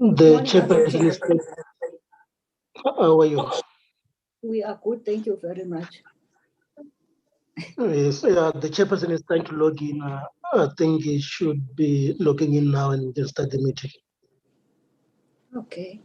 The Morning, chairperson is. How are you? We are good, thank you very much. Yes, the chairperson is trying to log in. I think he should be logging in now and we can start the meeting. Okay.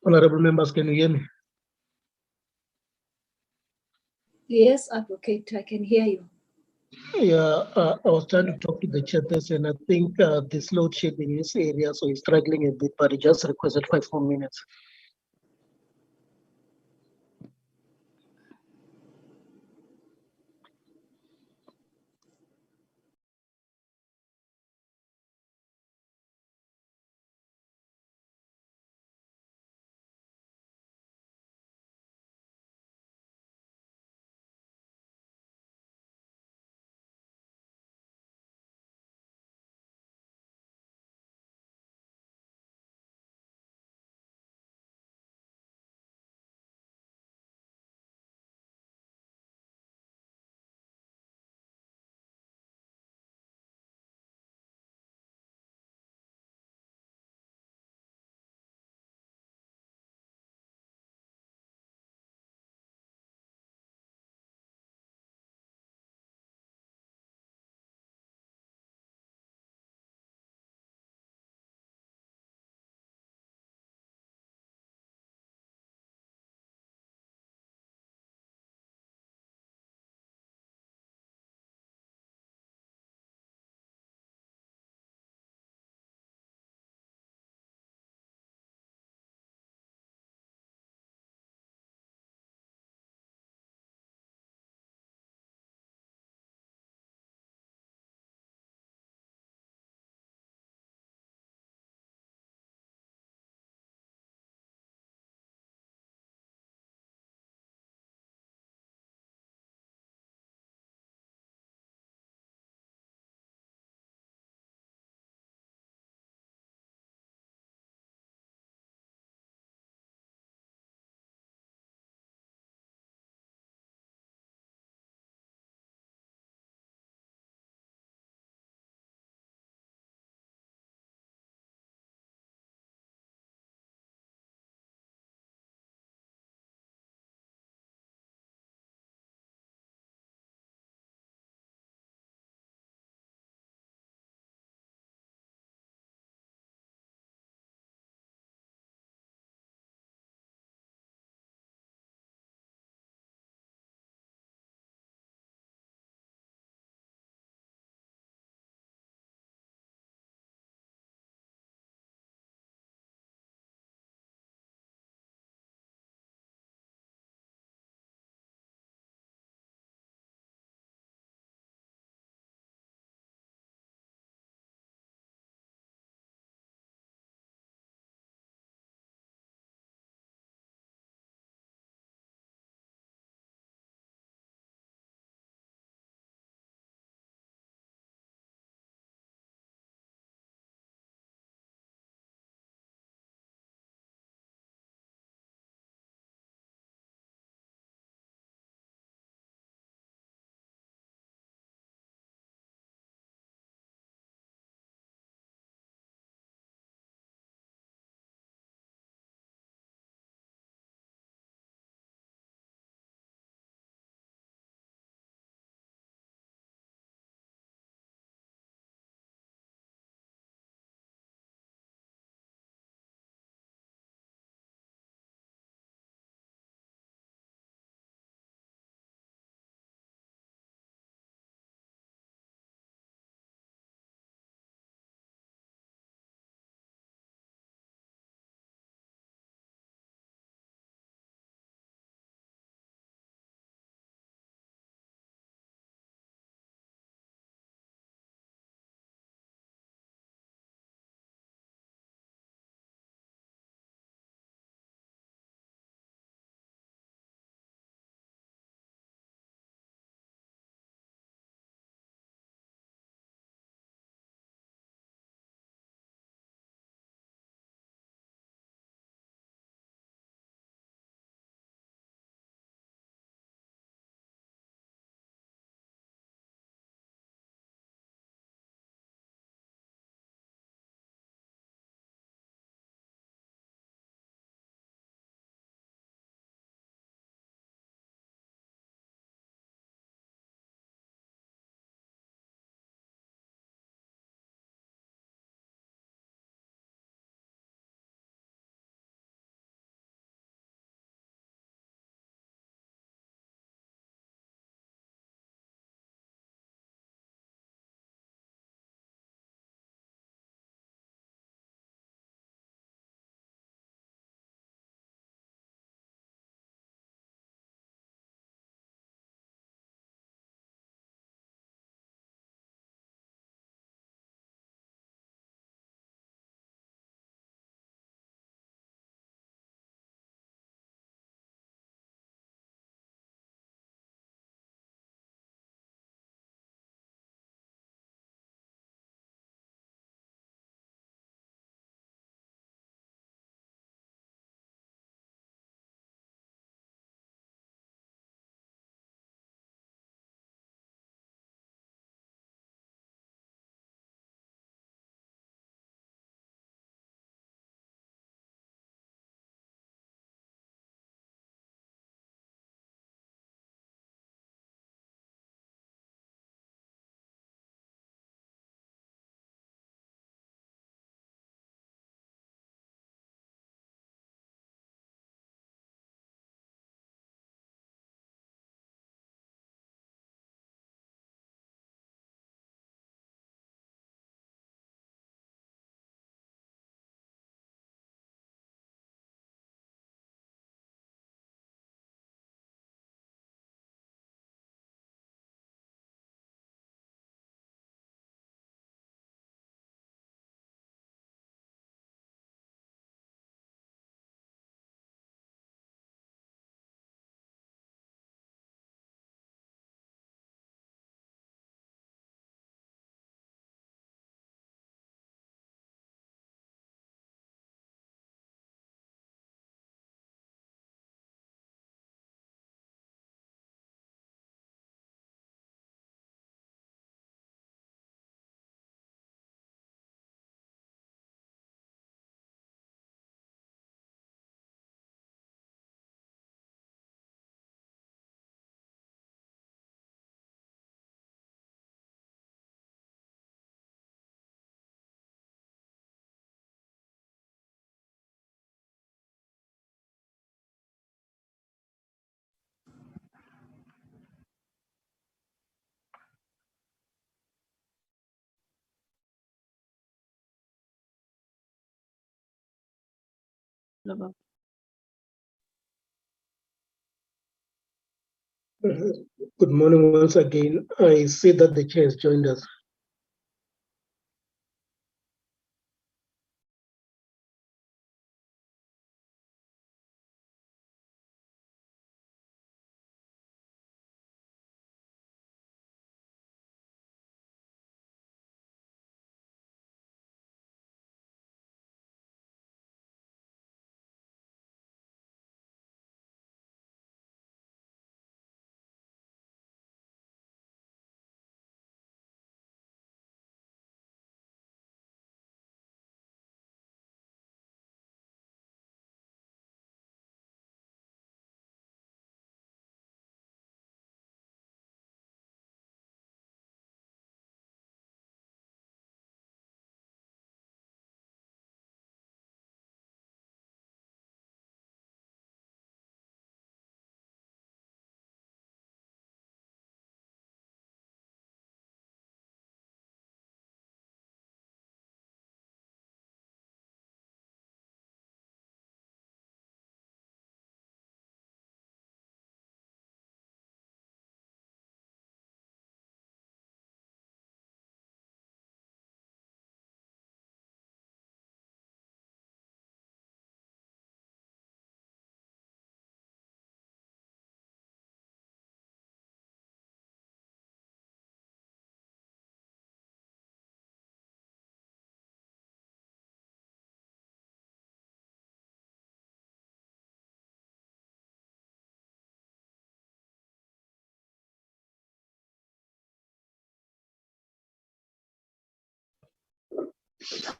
Honorable members, can you hear me? Yes, Advocate, I can hear you. Yeah, I was trying to talk to the chairperson. I think this load shedding in this area, so he's struggling a bit, but he just requested 5 more minutes. Good morning once again. I see that the chair has joined us.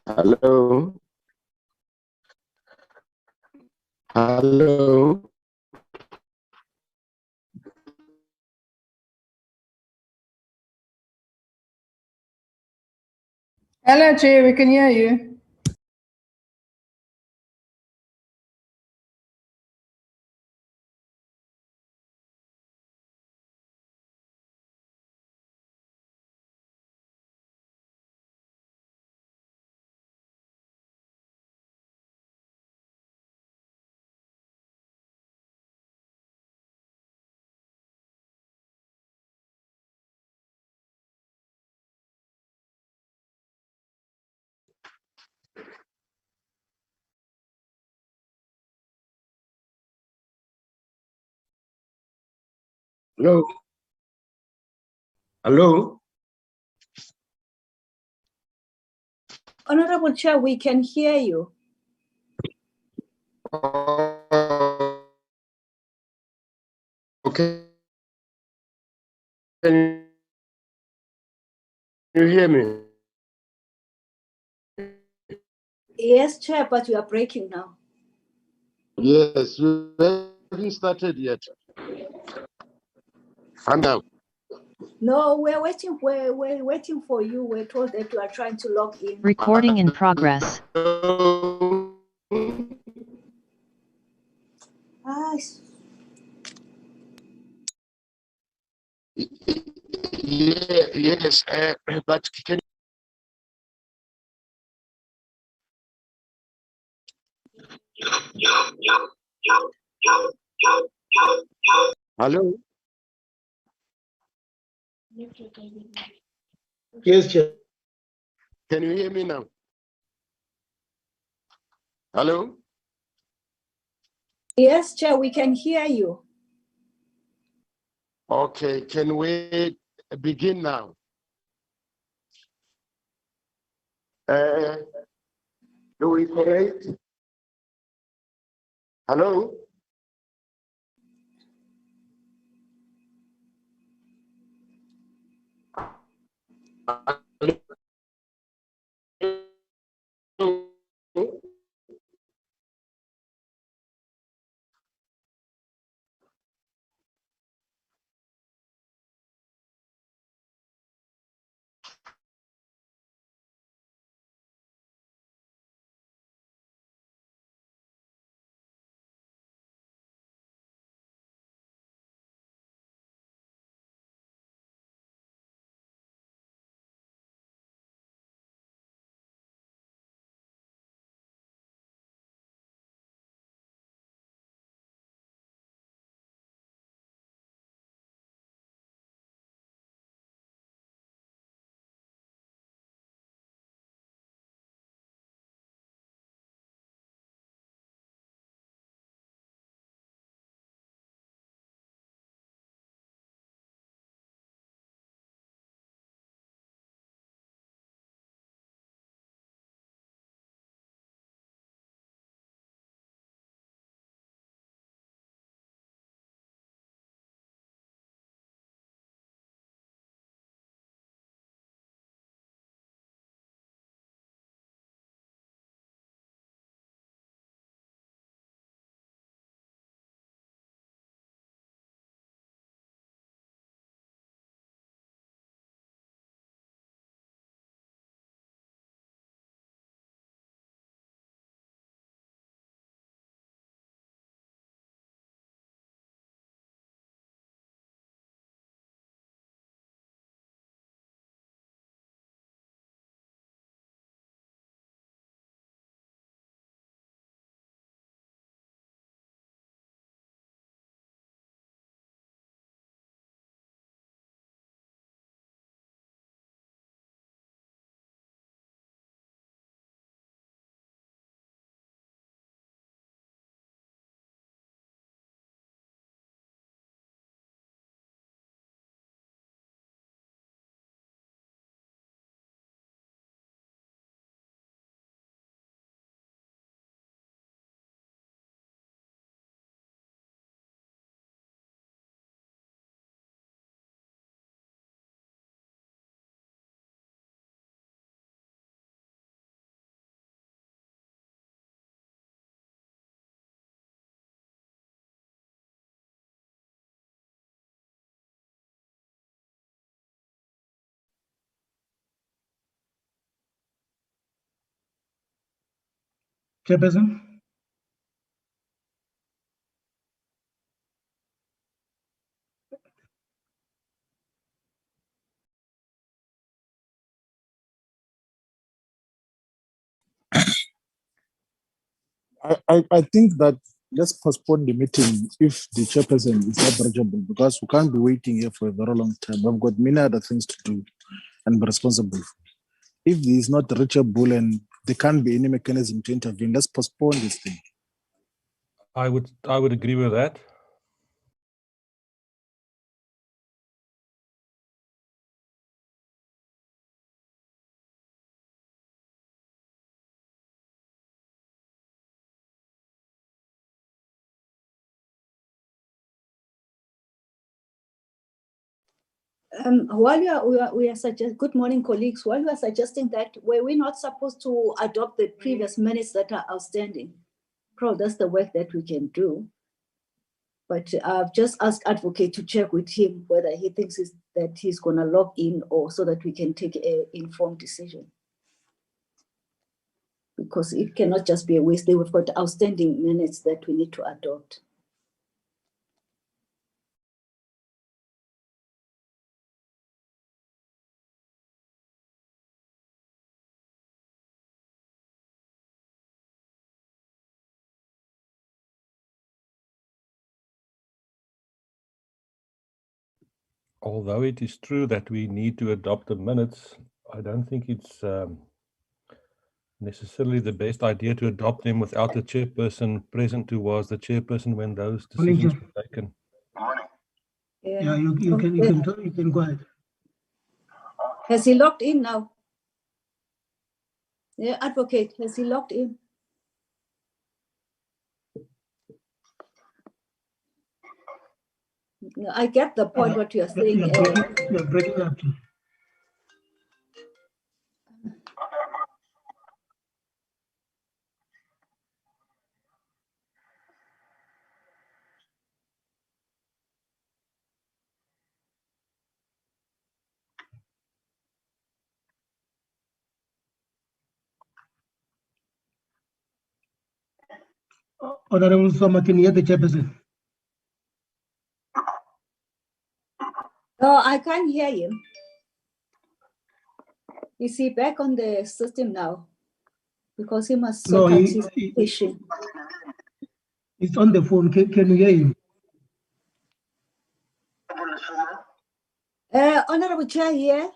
Hello. Hello. Hello, Chair, we can hear you. Hello. Hello. Honorable Chair, we can hear you. Okay. Can you hear me? Yes, Chair, but you are breaking now. Yes, we haven't started yet. And now. No, we're waiting. We're waiting for you. We're told that you are trying to log in. Recording in progress. Ah, Yes, but can Hello. Yes, Chair. Can you hear me now? Hello. yes, Chair, we can hear you. Okay, can we begin now? Do we correct? Hello? Hello? Chairperson? I think that let's postpone the meeting if the chairperson is not reachable, because we can't be waiting here for a very long time. We've got many other things to do and be responsible for. If he is not reachable and there can't be any mechanism to intervene, let's postpone this thing. I would agree with that. While we are good morning, colleagues. While we are suggesting that, were we not supposed to adopt the previous minutes that are outstanding? Probably that's the work that we can do. But I've just asked advocate to check with him whether he thinks that he's going to log in, or so that we can take an informed decision. Because it cannot just be a waste. We've got outstanding minutes that we need to adopt. Although it is true that we need to adopt the minutes, I don't think it's necessarily the best idea to adopt them without the chairperson present, who was the chairperson when those decisions were taken. Yeah, you can go ahead. Has he logged in now? Yeah, advocate, has he logged in? No, I get the point what you're saying. You're breaking up. Honorable Soma, can you hear the chairperson? No, I can't hear him. Is he back on the system now? Because he must sort out his issue. It's on the phone. Can you hear him? Honorable Chair here.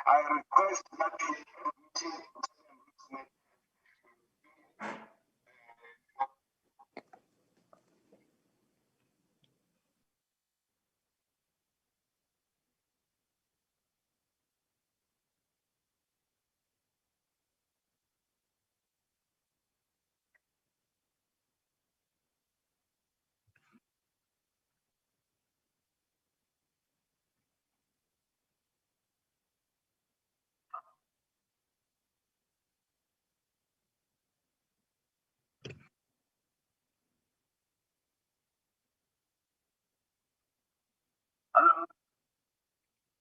I request that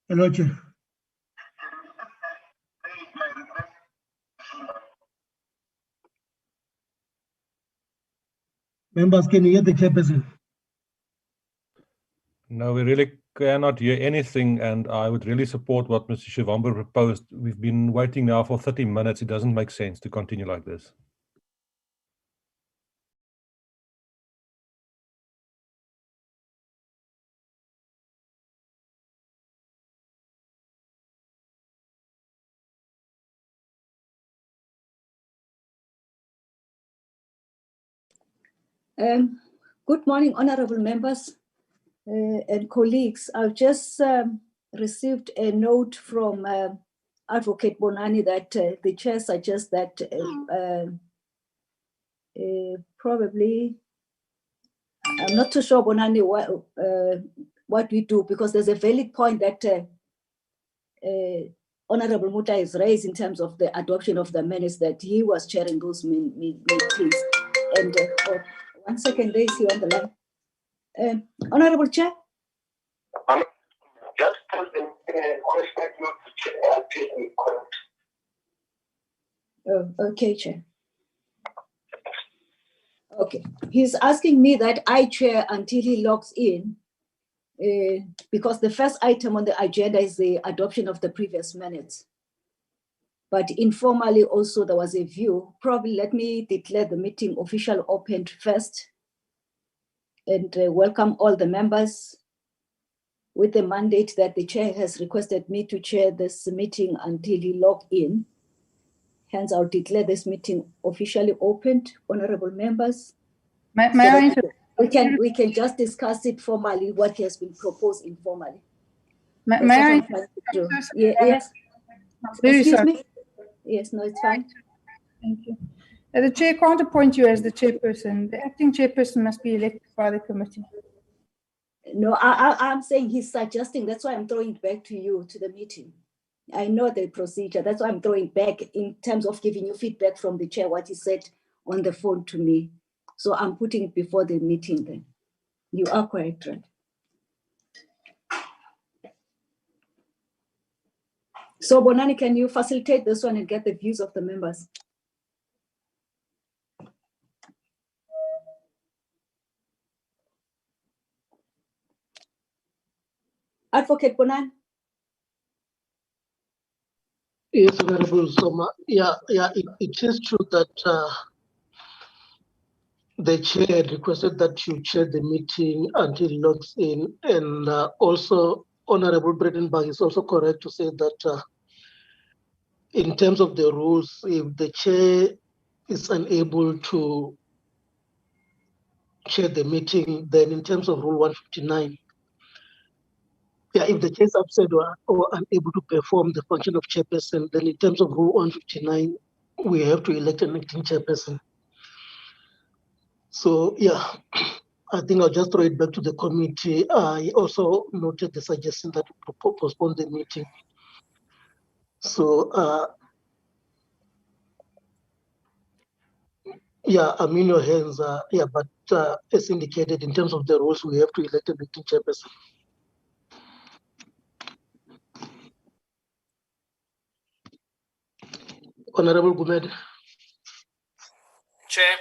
Hello, Chair. Members, can you hear the chairperson? No, we really cannot hear anything, and I would really support what Mr. Shivambu proposed. We've been waiting now for 30 minutes. It doesn't make sense to continue like this. Good morning, honorable members and colleagues. I've just received a note from Advocate Bonani that the chair suggests that probably, I'm not too sure, Bonani, what we do, because there's a valid point that Honorable Muta has raised in terms of the adoption of the minutes, that he was chairing those meetings. And one second, there is he on the line. Honorable Chair. just tell them request that not to take me court. Oh, okay, Chair. Okay, he's asking me that I chair until he logs in, because the first item on the agenda is the adoption of the previous minutes. But informally also there was a view, probably let me declare the meeting official opened first and welcome all the members with the mandate that the chair has requested me to chair this meeting until he log in. Hence, I'll declare this meeting officially opened, honorable members. May So I that inter- we can just discuss it formally, what has been proposed informally. may That's may what I I'm trying to do. Yes, Very excuse sorry. me? Yes, no, it's fine. Thank you. The chair can't appoint you as the chairperson. The acting chairperson must be elected by the committee. No, I'm saying he's suggesting, that's why I'm throwing it back to you, to the meeting. I know the procedure, that's why I'm throwing back in terms of giving you feedback from the chair, what he said on the phone to me. So I'm putting it before the meeting then. You are correct, right? So Bonani, can you facilitate this one and get the views of the members? Advocate Bonan. Yes, Honorable Soma. It is true that the chair had requested that you chair the meeting until he logs in, and also Honorable Bredenbach is also correct to say that in terms of the rules, if the chair is unable to chair the meeting, then in terms of Rule 159, if the chair is upset or unable to perform the function of chairperson, then in terms of Rule 159, we have to elect an acting chairperson. So I think I'll just throw it back to the committee. I also noted the suggestion that we postpone the meeting. So I'm in your hands. But as indicated, in terms of the rules, we have to elect an acting chairperson. Honorable Gumed. Chair,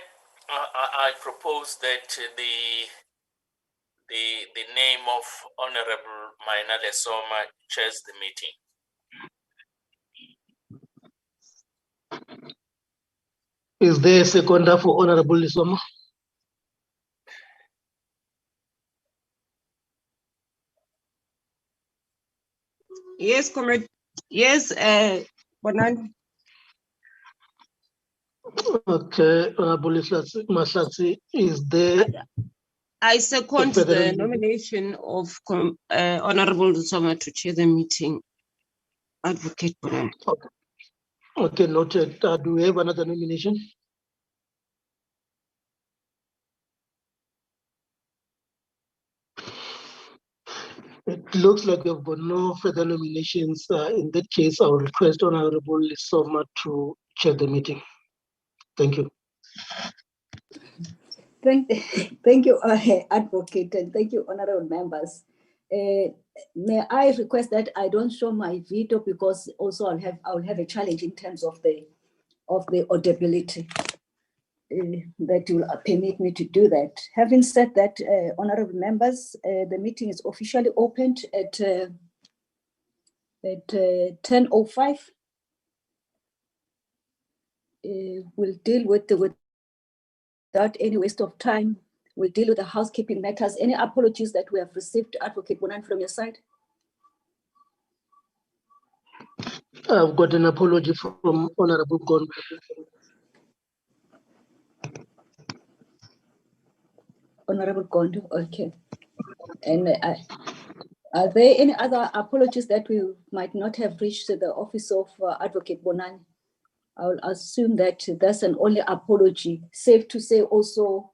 I propose that the name of Honorable Mainale Soma chairs the meeting. Is there a seconder for Honorable Lisoma? Yes, comrade. Yes, Bonan. Okay, Honorable Mahlatsi, is there? I second further the nomination of Honorable Soma to chair the meeting. Advocate Bonan. Okay, noted. Do we have another nomination? It looks like we've got no further nominations. In that case, I will request Honorable Lisoma to chair the meeting. Thank you. Thank you, Advocate, and thank you, honorable members. May I request that I don't show my video, because also I'll have a challenge in terms of the audibility. That will permit me to do that. Having said that, honorable members, the meeting is officially opened at 10:05. We'll deal with without any waste of time. We'll deal with the housekeeping matters. Any apologies that we have received, Advocate Bonan, from your side? I've got an apology from Honorable Gon. Honorable Gondo, okay. And are there any other apologies that we might not have reached the office of Advocate Bonan? I will assume that that's an only apology. Safe to say also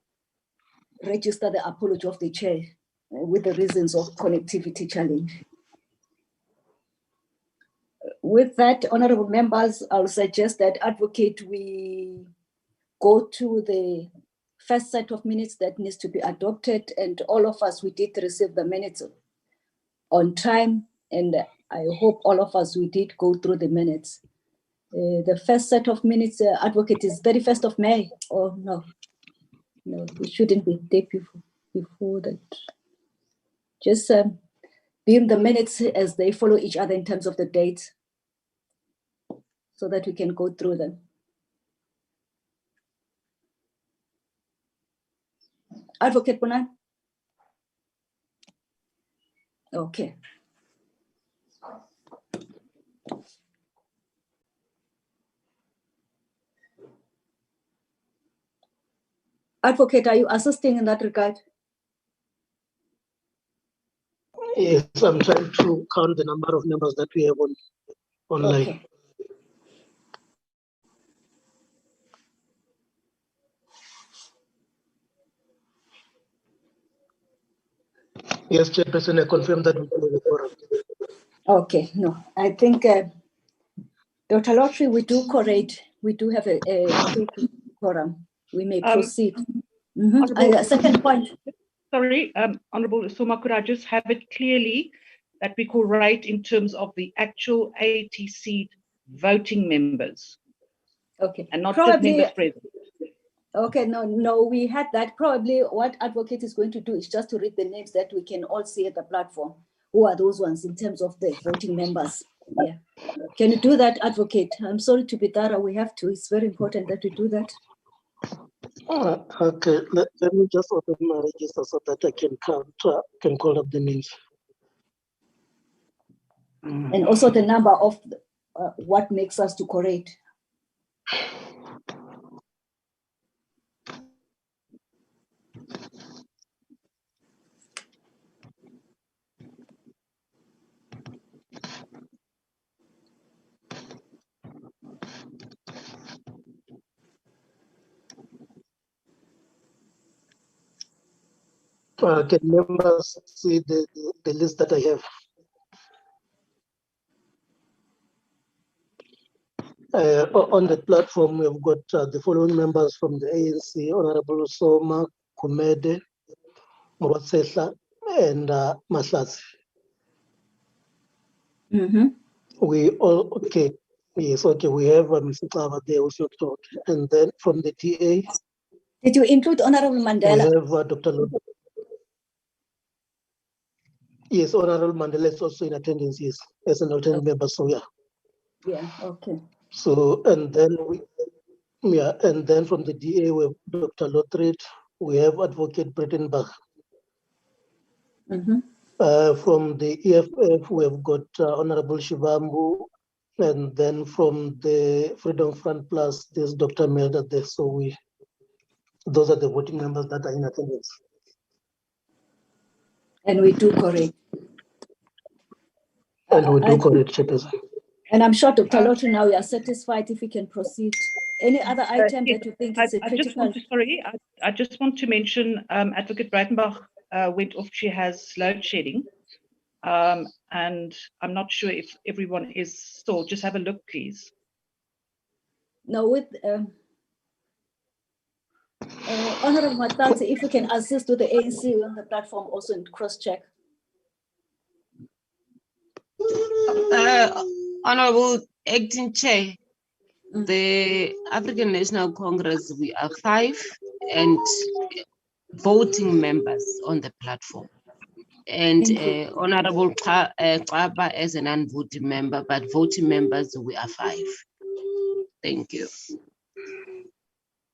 register the apology of the chair with the reasons of connectivity challenge. With that, honorable members, I'll suggest that Advocate, we go to the first set of minutes that needs to be adopted, and all of us, we did receive the minutes on time, and I hope all of us, we did go through the minutes. The first set of minutes, Advocate, is 31st of May, or no? No, it shouldn't be day before that. Just beam the minutes as they follow each other in terms of the dates, so that we can go through them. Advocate Bonan? Okay. Advocate, are you assisting in that regard? Yes, I'm trying to count the number of members that we have online. Okay. Yes, Chairperson, I confirm that we have a quorum. Okay, no, I think Dr. Lottery, we do correct. We do have a quorum. We may proceed. Honourable- Second point. Sorry, Honourable Soma, could I just have it clearly that we correct in terms of the actual ATC voting members Okay. and not Probably, just members present? Okay, no, we had that. Probably what Advocate is going to do is just to read the names that we can all see at the platform. Who are those ones in terms of the voting members? Yeah. Can you do that, Advocate? I'm sorry to be thorough. We have to. It's very important that we do that. Okay, let me just open my register so that I can count, can call up the names. And also the number of what makes us to correct. Can members see the list that I have? On the platform, we've got the following members from the ANC: Honorable Soma, Kumede, Murwatsehla, and Mahlatsi. We all, okay, yes, okay, we have Mr. Klava there also talk. And then from the TA, Did you include Honorable we Mandela? have Dr. Lord. Yes, Honorable Mandela is also in attendance, yes, as an alternate member, so yeah. Yeah, okay. So, and then and then from the DA, we have Dr. Lothred, we have Advocate Brettenbach. From the EFF, we have got Honorable Shivambu, and then from the Freedom Front Plus, there's Dr. Melda there. So those are the voting members that are in attendance. And we do correct. And we do correct, Chairperson. And I'm sure, Dr. Lottery, now we are satisfied if we can proceed. Any other item that you think is critical? I just want to mention Advocate Breitenbach went off. She has load shedding. And I'm not sure if everyone is still. Just have a look, please. No, with Honorable Matanzi, if you can assist with the ANC on the platform also and cross-check. Honorable Acting Chair, the African National Congress, we are 5 and voting members on the platform. And Honorable Kaba as a non-voting member, but voting members, we are 5. Thank you.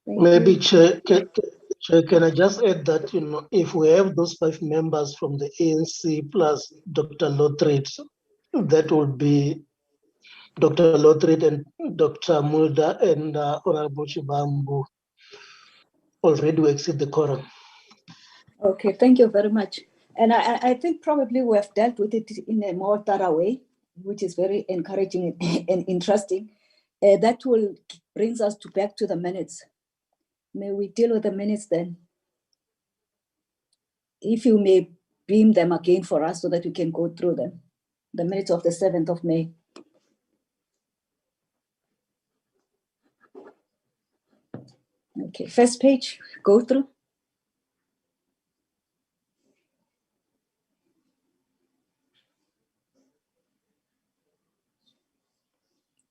Maybe, Chair, can I just add that, if we have those 5 members from the ANC plus Dr. Lothred, that would be Dr. Lothred and Dr. Mulda and Honorable Shivambu already will exceed the quorum. Okay, thank you very much. And I think probably we have dealt with it in a more thorough way, which is very encouraging and interesting. That will brings us back to the minutes. May we deal with the minutes then? If you may beam them again for us so that we can go through them. The minutes of the 7th of May. Okay, first page, go through.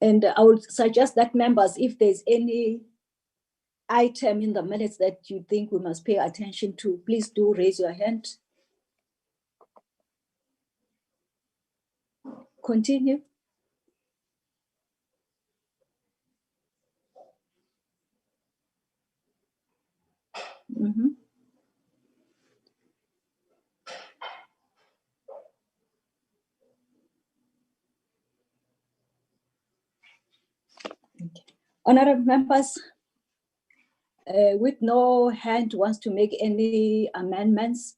And I would suggest that members, if there's any item in the minutes that you think we must pay attention to, please do raise your hand. Continue. Mhm. Honorable members, with no hand wants to make any amendments,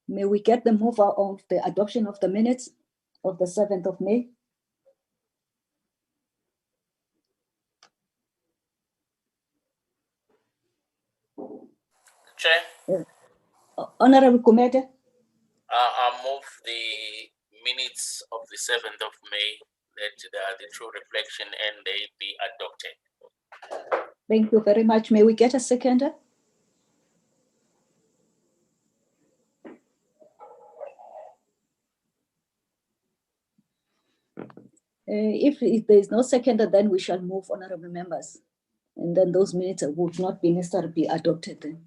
may we get the mover of the adoption of the minutes of the 7th of May? Chair, Honorable Kumete, I move the minutes of the 7th of May, that the true reflection and they be adopted. thank you very much. May we get a seconder? If there is no seconder, then we shall move, honorable members. And then those minutes would not be necessary to be adopted then.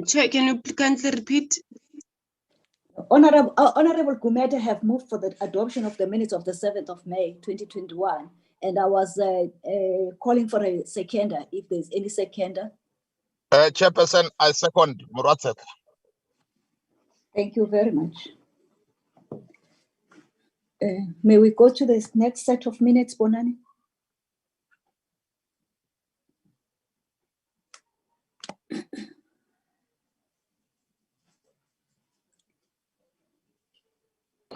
Chair, can you kindly repeat? Honorable Gumede have moved for the adoption of the minutes of the 7th of May, 2021. And I was calling for a seconder, if there's any seconder. Chairperson, I second Muratsek. Thank you very much. May we go to this next set of minutes, Bonani?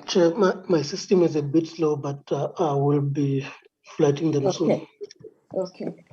Chair, my system is a bit slow, but I will be flighting them soon. Okay.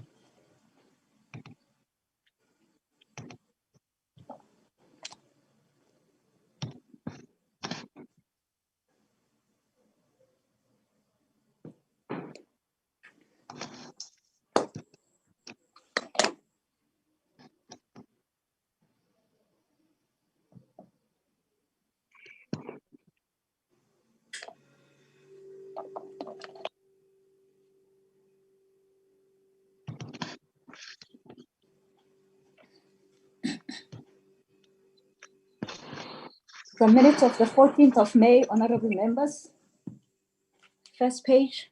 The minutes of the 14th of May, honorable members. First page.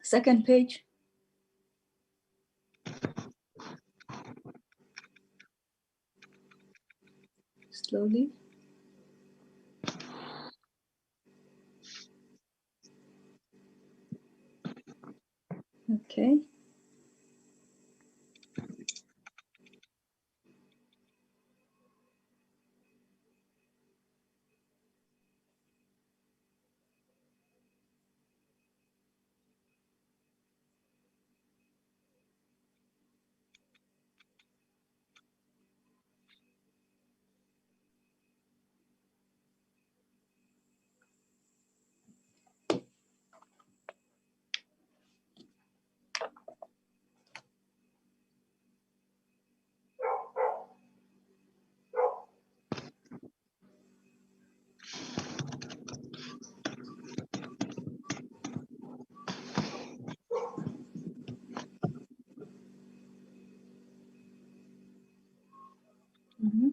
Second page. Slowly. Okay. Mm-hmm.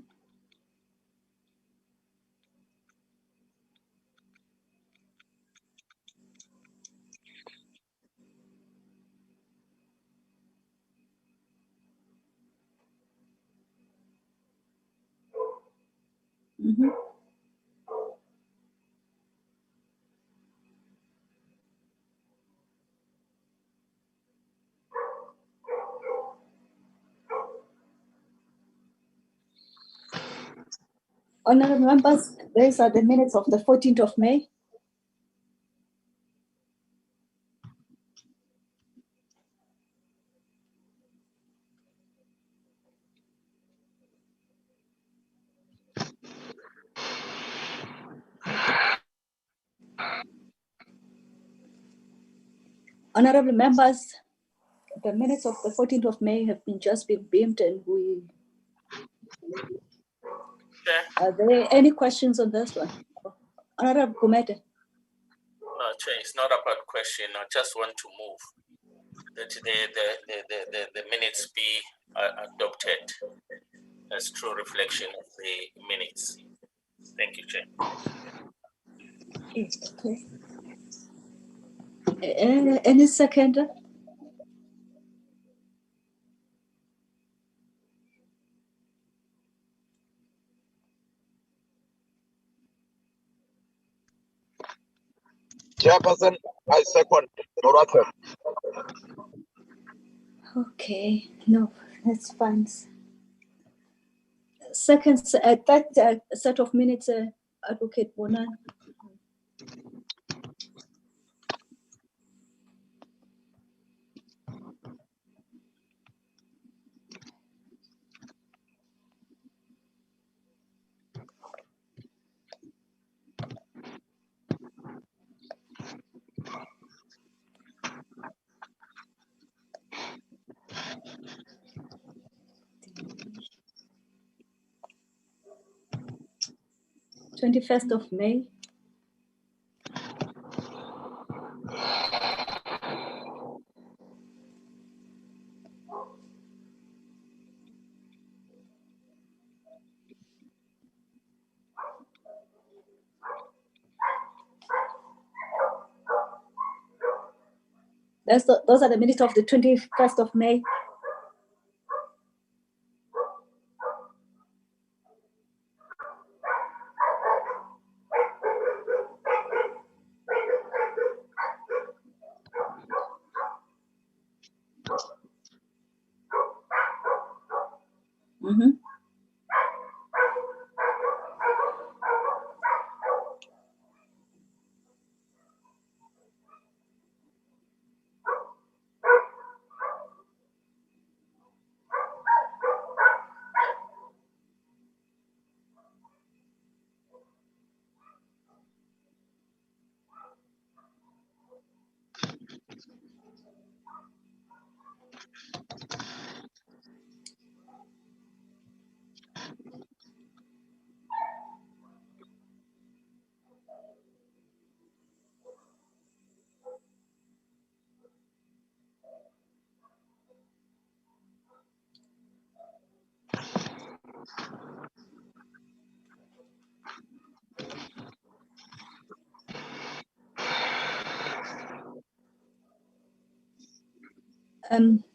Mm-hmm. Honorable members, these are the minutes of the 14th of May. Honorable members, the minutes of the 14th of May have just been beamed and we Are there any questions on this one? Honorable Gumede. No, Chair, it's not about question. I just want to move that the minutes be adopted as true reflection of the minutes. Thank you, Chair. Okay. Any second? Chairperson, I second Murather. Okay, no, that's fine. Second, that set of minutes, Advocate Bonan. First of May. Those are the minutes of the 21st of May. Mm-hmm.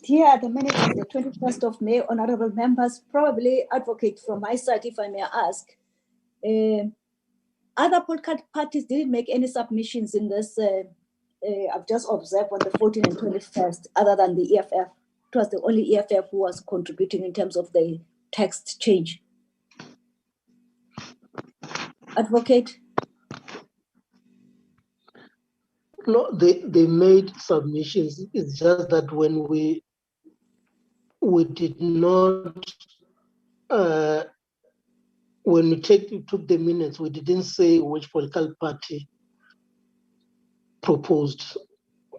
Here are the minutes of the 21st of May, honorable members. Probably, Advocate, from my side, if I may ask, other political parties didn't make any submissions in this. I've just observed on the 14th and 21st, other than the EFF. It was the only EFF who was contributing in terms of the text change. Advocate? No, they made submissions. It's just that when we did not, when we took the minutes, we didn't say which political party proposed.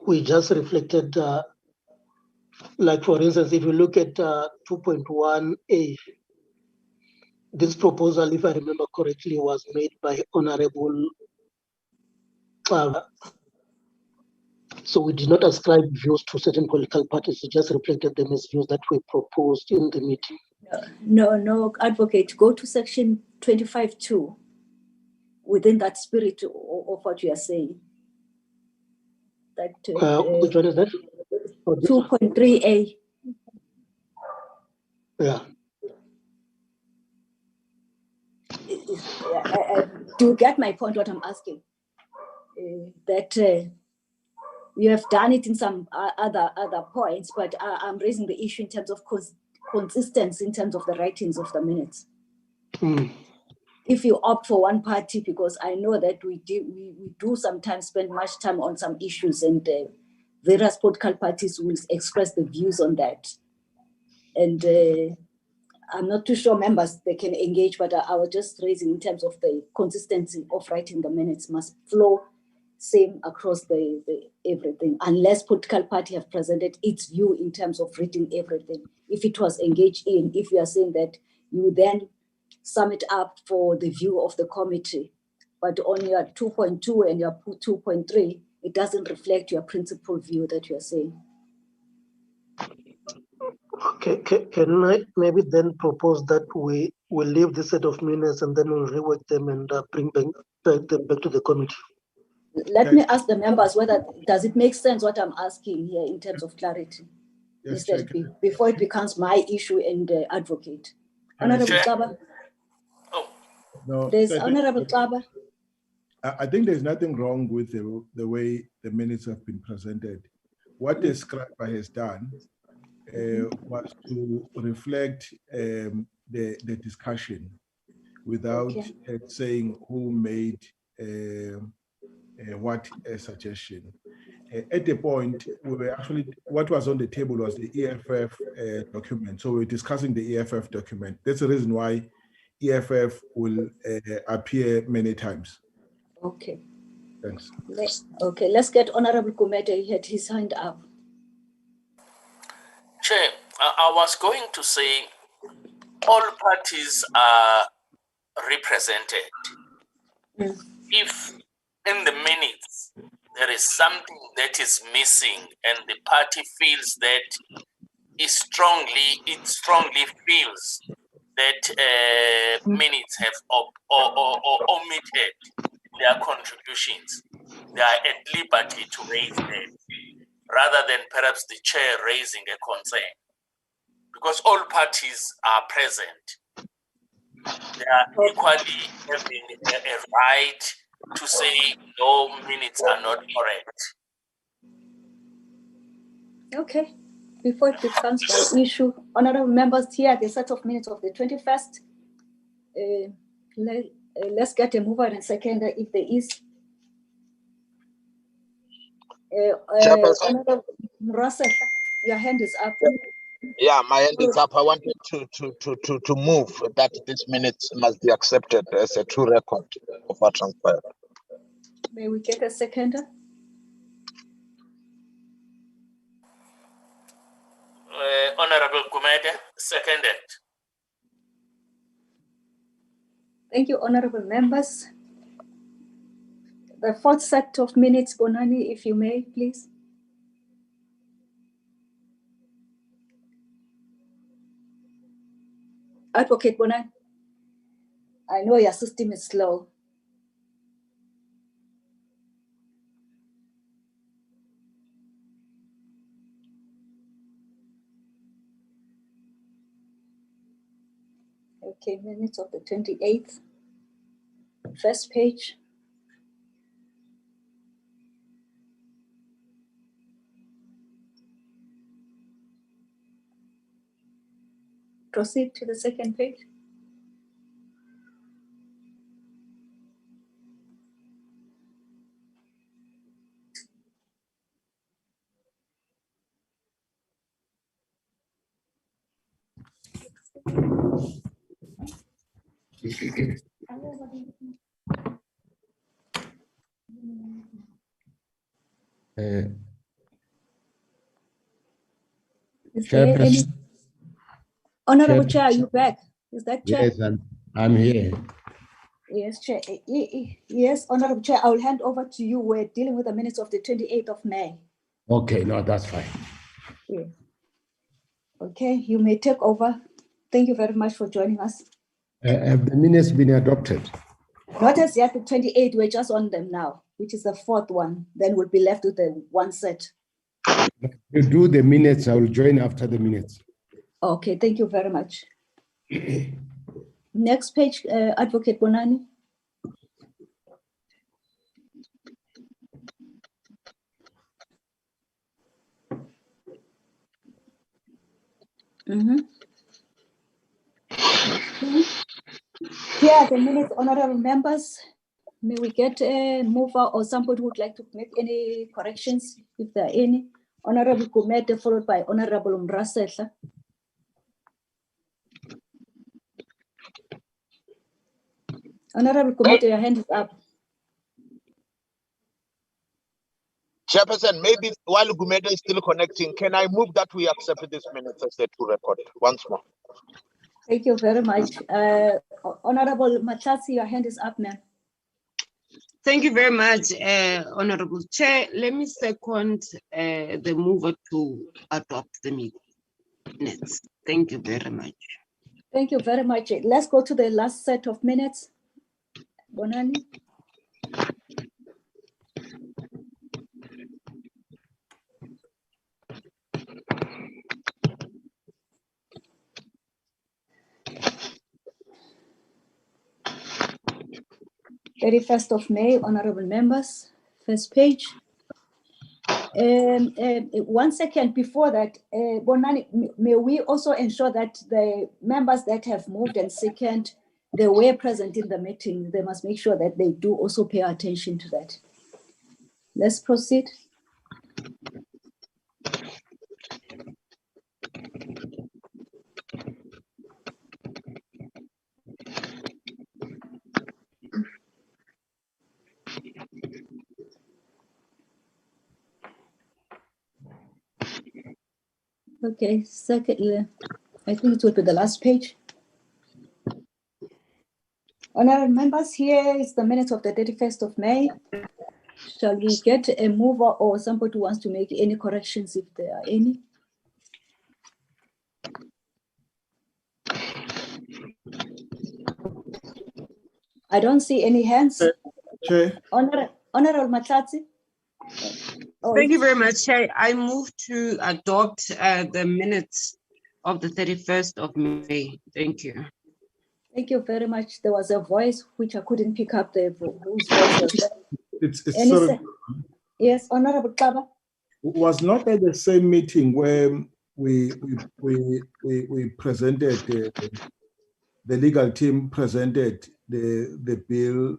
We just reflected, like for instance, if you look at 2.1a, this proposal, if I remember correctly, was made by Honorable Clara. So we did not ascribe views to certain political parties. We just reflected them as views that were proposed in the meeting. No, Advocate, go to section 25.2 within that spirit of what you are saying. That which one is that? 2.3a. Yeah. Do you get my point, what I'm asking? That you have done it in some other points, but I'm raising the issue in terms of consistency in terms of the writings of the minutes. If you opt for one party, because I know that we do sometimes spend much time on some issues, and various political parties will express the views on that. And I'm not too sure members, they can engage, but I was just raising in terms of the consistency of writing the minutes must flow same across the everything, unless political party have presented its view in terms of reading everything. If it was engaged in, if you are saying that you then sum it up for the view of the committee. But on your 2.2 and your 2.3, it doesn't reflect your principal view that you're saying. Okay, can I maybe then propose that we will leave this set of minutes and then we'll rework them and bring them back to the committee? Let me ask the members whether, does it make sense what I'm asking here in terms of clarity? Yes, Instead, before it becomes my issue and advocate. Honorable Kaba. No, There's Honorable Kaba. I think there's nothing wrong with the way the minutes have been presented. What the scriber has done was to reflect the discussion without saying who made what suggestion. At the point, we were actually, what was on the table was the EFF document. So we're discussing the EFF document. That's the reason why EFF will appear many times. Okay. Thanks. Let's get Honorable Kumete. He had his hand up. Chair, I was going to say all parties are represented. If in the minutes there is something that is missing and the party feels that it strongly feels that minutes have omitted their contributions, they are at liberty to raise them, rather than perhaps the chair raising a concern. Because all parties are present, they are equally having a right to say no, minutes are not correct. Okay. Before it becomes my issue, honorable members, here the set of minutes of the 21st. Let's get a mover and seconder if there is. Honorable Russell, your hand is up. Yeah, my hand is up. I wanted to move that this minutes must be accepted as a true record of what transpired. May we get a seconder? Honorable Kumede, seconded. Thank you, honorable members. The fourth set of minutes, Bonani, if you may, please. Advocate Bonani, I know your system is slow. Okay, minutes of the 28th, first page. Proceed to the second page. Is there any? Honorable Chair, are you back? Is that Chair? Yes, I'm here. Yes, Chair. Yes, Honorable Chair, I will hand over to you. We're dealing with the minutes of the 28th of May. Okay, no, that's fine. Yeah. Okay, you may take over. Thank you very much for joining us. Have the minutes been adopted? Not as yet, the 28, we're just on them now, which is the fourth one. Then we'll be left with the one set. You do the minutes, I will join after the minutes. Okay, thank you very much. Next page, Advocate Bonani. Here are the minutes, honorable members. May we get a mover or somebody who would like to make any corrections, if there are any? Honorable Kumete, followed by Honorable Mrasetla. Honorable Kumete, your hand is up. Chairperson, maybe while Gumede is still connecting, can I move that we accept this minutes as a true record once more? Thank you very much. Honorable Matlatsi, your hand is up, ma'am. Thank you very much, Honorable Chair. Let me second the mover to adopt the minutes. Thank you very much. Thank you very much. Let's go to the last set of minutes. Bonani. May, 31st of May, honorable members, first page. 1 second before that, Bonani, may we also ensure that the members that have moved and second, they were present in the meeting. They must make sure that they do also pay attention to that. Let's proceed. Okay, second, I think it will be the last page. Honorable members, here is the minutes of the 31st of May. Shall we get a mover or somebody who wants to make any corrections if there are any? I don't see any hands. Chair. Honorable Matlatsi. Thank you very much, Chair. I move to adopt the minutes of the 31st of May. Thank you. Thank you very much. There was a voice which I couldn't pick up whose voice was that. It's sorry. Yes, Honorable Kaba. Was not at the same meeting where we presented the legal team presented the bill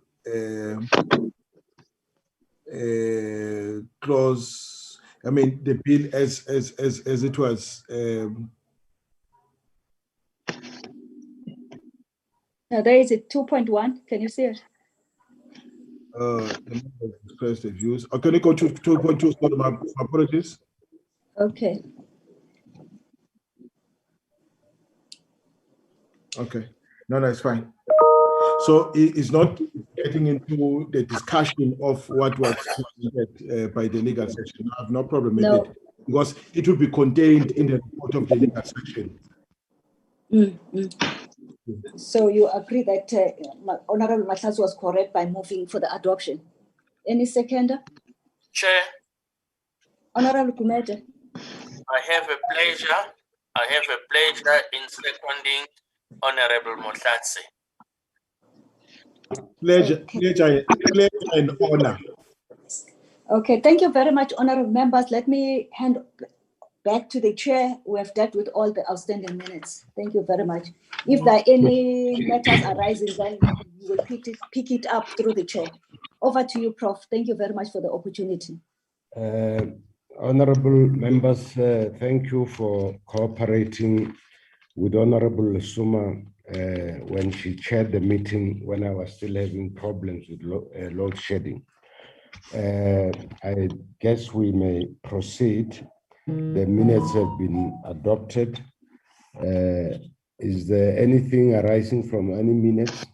clause. I mean the bill as it was. There is a 2.1. Can you see it? Express the views. Can you go to 2.2? Sorry, my apologies. Okay. Okay. No, that's fine. So it's not getting into the discussion of what was presented by the legal section. I have no problem with it because it will be contained in the report of the legal section. So you agree that Honorable Matlatsi was correct by moving for the adoption. Any seconder? Chair, Honorable Kumete. I have a pleasure in seconding Honorable Matlatsi. Pleasure and honor. Okay, thank you very much, honorable members. Let me hand back to the chair. We have dealt with all the outstanding minutes. Thank you very much. If there are any matters arising, then we will pick it up through the chair. Over to you, Prof. Thank you very much for the opportunity. Honorable members, thank you for cooperating with Honorable Suma when she chaired the meeting when I was still having problems with load shedding. I guess we may proceed. The minutes have been adopted. Is there anything arising from any minutes?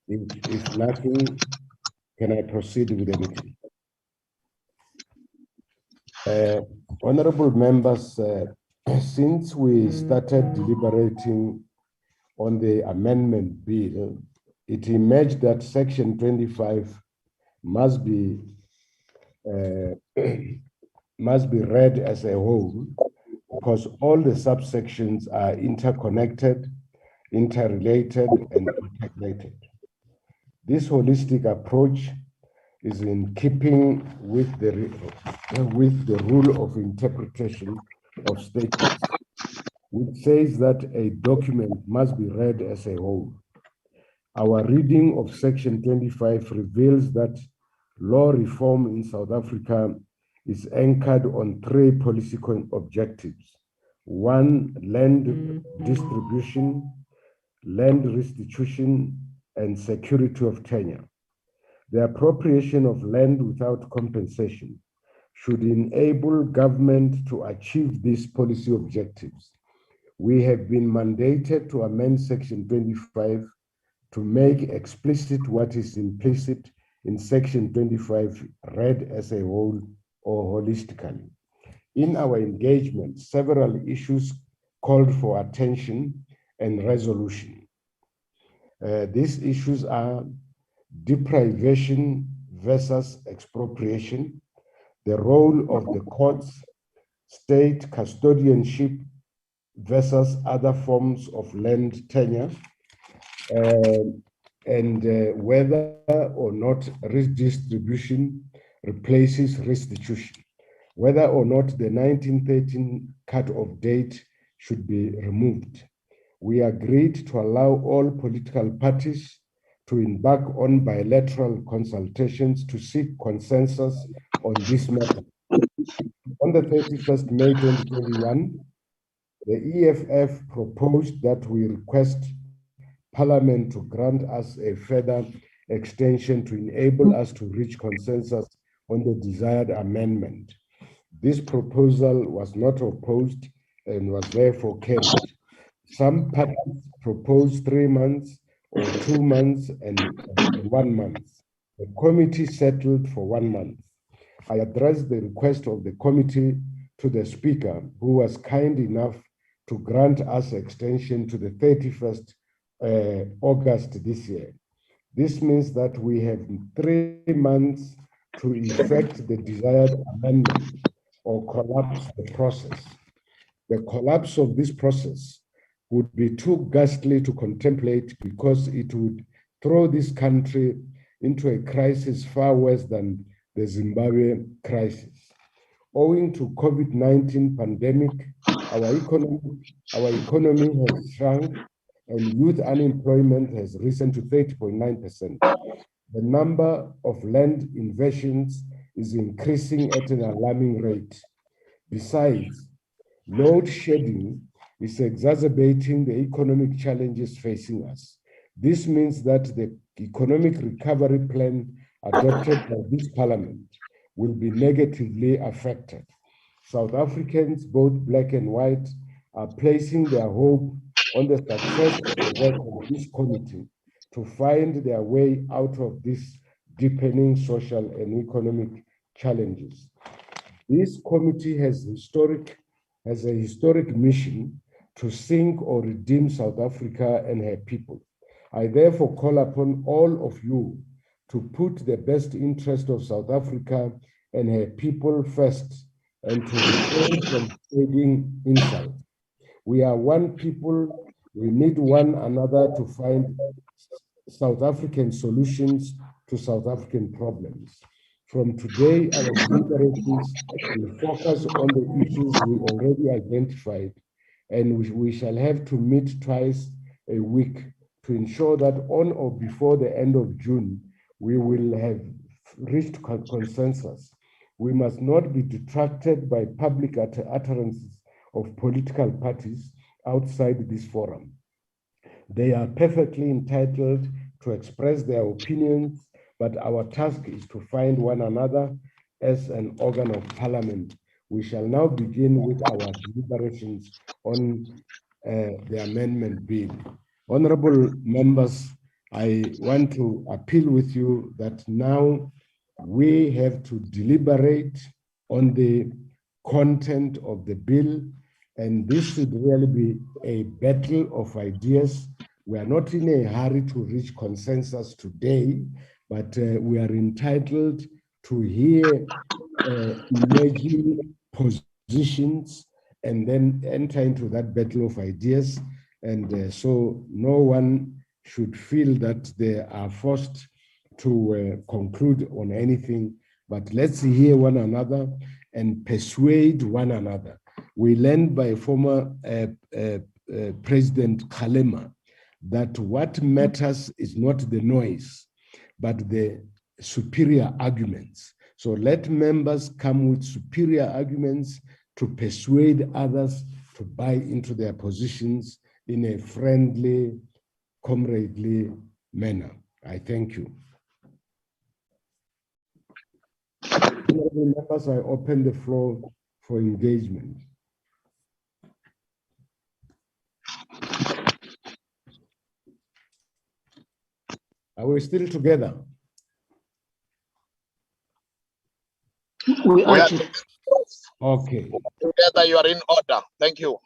If nothing, can I proceed with the meeting? Honorable members, since we started deliberating on the amendment bill, it emerged that section 25 must be read as a whole because all the subsections are interconnected, interrelated, and integrated. This holistic approach is in keeping with the rule of interpretation of statements, which says that a document must be read as a whole. Our reading of section 25 reveals that law reform in South Africa is anchored on three policy objectives. One, land distribution, land restitution, and security of tenure. The appropriation of land without compensation, should enable government to achieve these policy objectives. We have been mandated to amend Section 25 to make explicit what is implicit in Section 25 read as a whole or holistically. In our engagement, several issues called for attention and resolution. These issues are deprivation versus expropriation, the role of the courts, state custodianship versus other forms of land tenure, and whether or not redistribution replaces restitution, whether or not the 1913 cut-off date should be removed. We agreed to allow all political parties to embark on bilateral consultations to seek consensus on this matter. On the 31st May 2021, the EFF proposed that we request Parliament to grant us a further extension to enable us to reach consensus on the desired amendment. This proposal was not opposed and was therefore carried. Some parties proposed 3 months or 2 months and 1 month. The committee settled for 1 month. I addressed the request of the committee to the Speaker, who was kind enough to grant us extension to the 31st August this year. This means that we have 3 months to effect the desired amendment or collapse the process. The collapse of this process would be too ghastly to contemplate because it would throw this country into a crisis far worse than the Zimbabwe crisis. Owing to COVID-19 pandemic, our economy has shrunk and youth unemployment has risen to 30.9%. The number of land invasions is increasing at an alarming rate. Besides, load shedding is exacerbating the economic challenges facing us. This means that the economic recovery plan adopted by this parliament will be negatively affected. South Africans, both black and white, are placing their hope on the success of the work of this committee to find their way out of these deepening social and economic challenges. This committee has a historic mission to sink or redeem South Africa and her people. I therefore call upon all of you to put the best interest of South Africa and her people first and to refrain from spreading insult. We are one people. We need one another to find South African solutions to South African problems. From today, our deliberations will focus on the issues we already identified, and we shall have to meet twice a week to ensure that on or before the end of June, we will have reached consensus. We must not be detracted by public utterances of political parties outside this forum. They are perfectly entitled to express their opinions, but our task is to find one another as an organ of parliament. We shall now begin with our deliberations on the amendment bill. Honorable members, I want to appeal with you that now we have to deliberate on the content of the bill, and this should really be a battle of ideas. We are not in a hurry to reach consensus today, but we are entitled to hear emerging positions and then enter into that battle of ideas. And so no one should feel that they are forced to conclude on anything, but let's hear one another and persuade one another. We learned by former President Kgalema that what matters is not the noise, but the superior arguments. So let members come with superior arguments to persuade others to buy into their positions in a friendly, comradely manner. I thank you. Honorable members, I open the floor for engagement. Are we still together? We We are are Okay. together. You are in order. Thank you.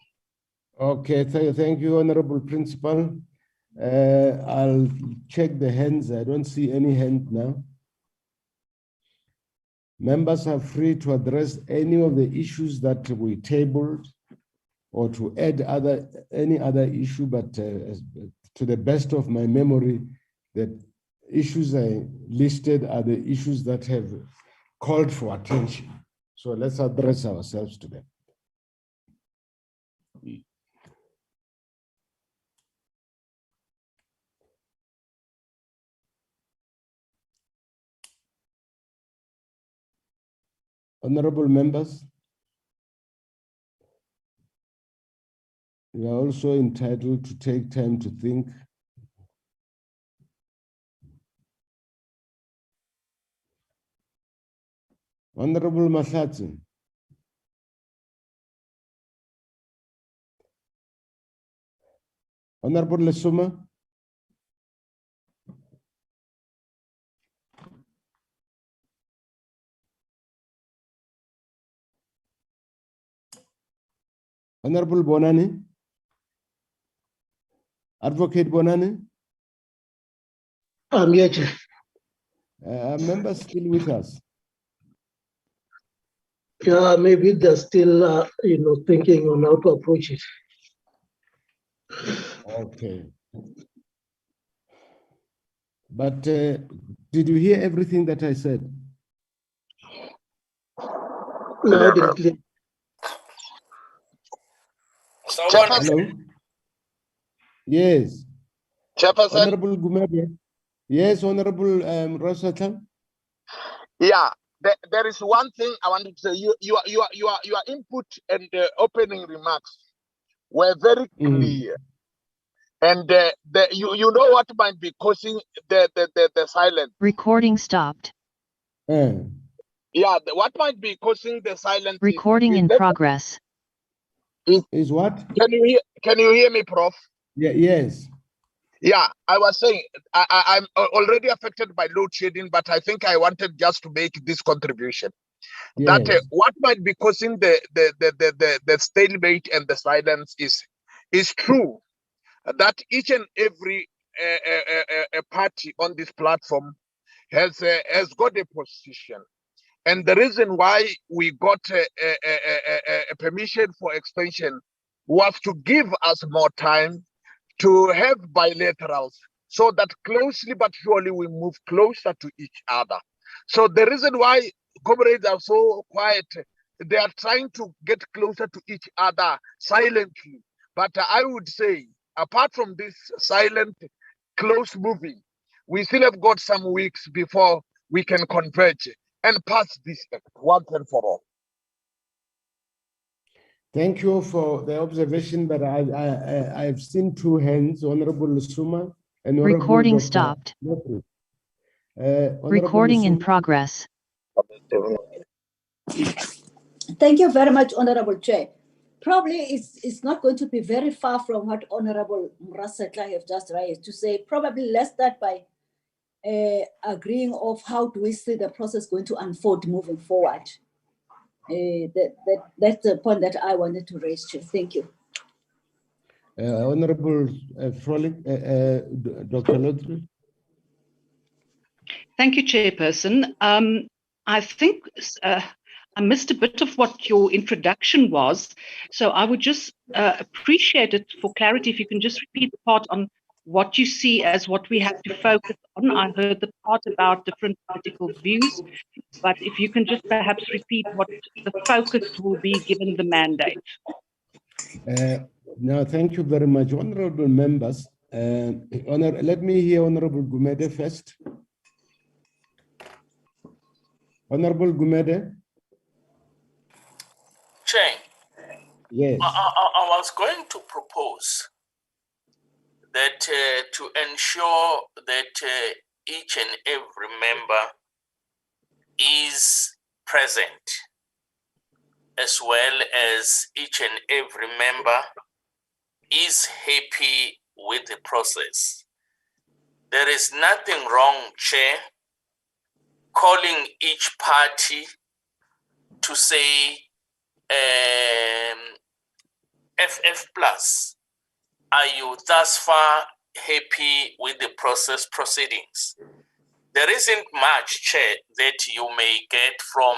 Okay, thank you, Honorable Principal. I'll check the hands. I don't see any hand now. Members are free to address any of the issues that we tabled or to add any other issue, but to the best of my memory, the issues I listed are the issues that have called for attention. So let's address ourselves to them. Honorable members, you are also entitled to take time to think. Honorable Mahlatsi. Honorable Lesuma. Honorable Bonani. Advocate Bonani. I'm here, Chair. Are members still with us? Yeah, maybe they're still, thinking on how to approach it. Okay. But did you hear everything that I said? Loud and clear. Hello? Yes. Chairperson? Honorable Gumede. Yes, Honorable Rosata. Yeah, there is one thing I wanted to say. Your input and the opening remarks were very clear. And you know what might be causing the silence. Recording stopped. Yeah, what might be causing the silence? Recording in progress. Is what? Can you hear me, Prof? Yeah. Yes. Yeah, I was saying I'm already affected by load shedding, but I think I wanted just to make this contribution. Yes. That what might be causing the stalemate and the silence is true. That each and every party on this platform has got a position, and the reason why we got a permission for extension was to give us more time to have bilaterals, so that closely but surely we move closer to each other. So the reason why comrades are so quiet, they are trying to get closer to each other silently. But I would say, apart from this silent, close moving, we still have got some weeks before we can converge and pass this act once and for all. Thank you for the observation, but I've seen two hands, Honorable Suma and Honorable Recording Dr. stopped. Recording in progress. Thank you very much, Honorable Chair. Probably it's not going to be very far from what Honorable Mrasetla have just raised to say. Probably let's start by agreeing of how do we see the process going to unfold moving forward. That's the point that I wanted to raise, Chair. Thank you. Honorable Frolic, Dr. Lodri. Thank you, Chairperson. I think I missed a bit of what your introduction was, so I would just appreciate it for clarity if you can just repeat the part on what you see as what we have to focus on. I heard the part about different political views, but if you can just perhaps repeat what the focus will be given the mandate. No, thank you very much, honorable members. Let me hear Honorable Gumede first. Honorable Gumede. Chair. Yes. I was going to propose that to ensure that each and every member is present, as well as each and every member is happy with the process. There is nothing wrong, Chair, calling each party to say FF plus. Are you thus far happy with the process proceedings? There isn't much, Chair, that you may get from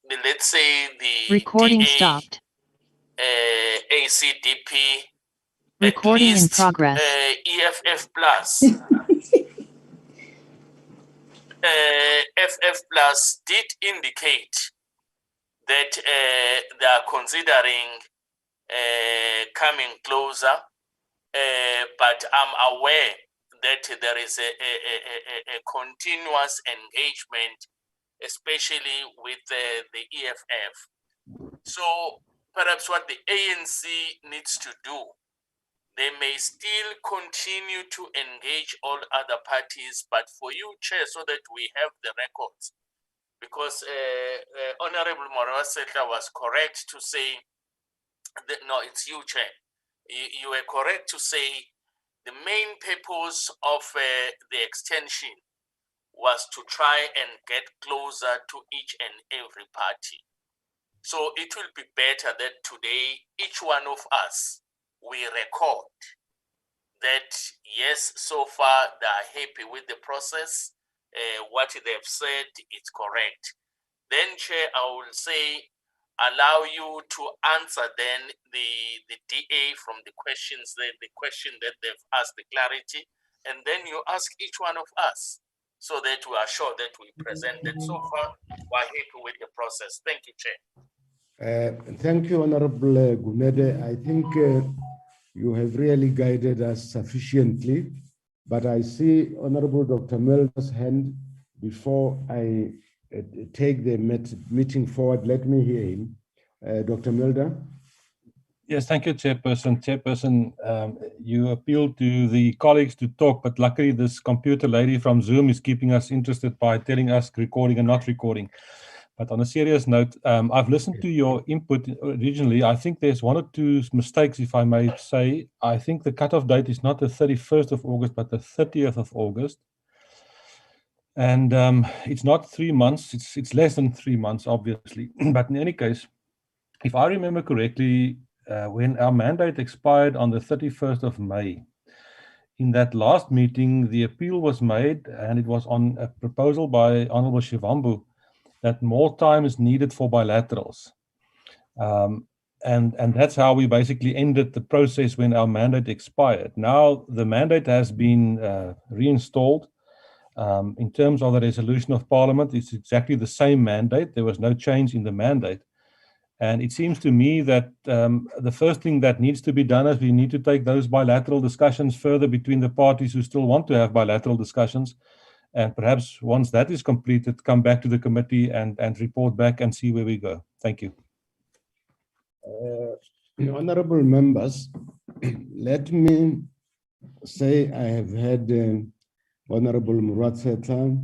the, let's say, the Recording DA, stopped. ACDP, Recording at in least progress. EFF plus. FF plus did indicate that they are considering coming closer, but I'm aware that there is a continuous engagement, especially with the EFF. So perhaps what the ANC needs to do, they may still continue to engage all other parties, but for you, Chair, so that we have the records, because Honorable Moroseta was correct to say, that, no, it's you, Chair. You were correct to say the main purpose of the extension was to try and get closer to each and every party. So it will be better that today, each one of us, we record that, yes, so far they are happy with the process. What they've said is correct. Then, Chair, I will say, allow you to answer then the DA from the questions, the question that they've asked, the clarity, and then you ask each one of us so that we are sure that we present that so far we're happy with the process. Thank you, Chair. Thank you, Honorable Gumede. I think you have really guided us sufficiently, but I see Honorable Dr. Milder's hand. Before I take the meeting forward, let me hear him. Dr. Milder. Yes, thank you, Chairperson. Chairperson, you appealed to the colleagues to talk, but luckily this computer lady from Zoom is keeping us interested by telling us recording and not recording. But on a serious note, I've listened to your input originally. I think there's one or two mistakes, if I may say. I think the cutoff date is not the 31st of August, but the 30th of August. And it's not 3 months, it's less than 3 months, obviously. But in any case, if I remember correctly, when our mandate expired on the 31st of May, in that last meeting, the appeal was made, and it was on a proposal by Honorable Shivambu, that more time is needed for bilaterals. And that's how we basically ended the process when our mandate expired. Now, the mandate has been reinstalled. In terms of the resolution of Parliament, it's exactly the same mandate. There was no change in the mandate. And it seems to me that the first thing that needs to be done is we need to take those bilateral discussions further between the parties who still want to have bilateral discussions. And perhaps once that is completed, come back to the committee and report back and see where we go. Thank you. Honorable members, let me say I have had Honorable Muratseta,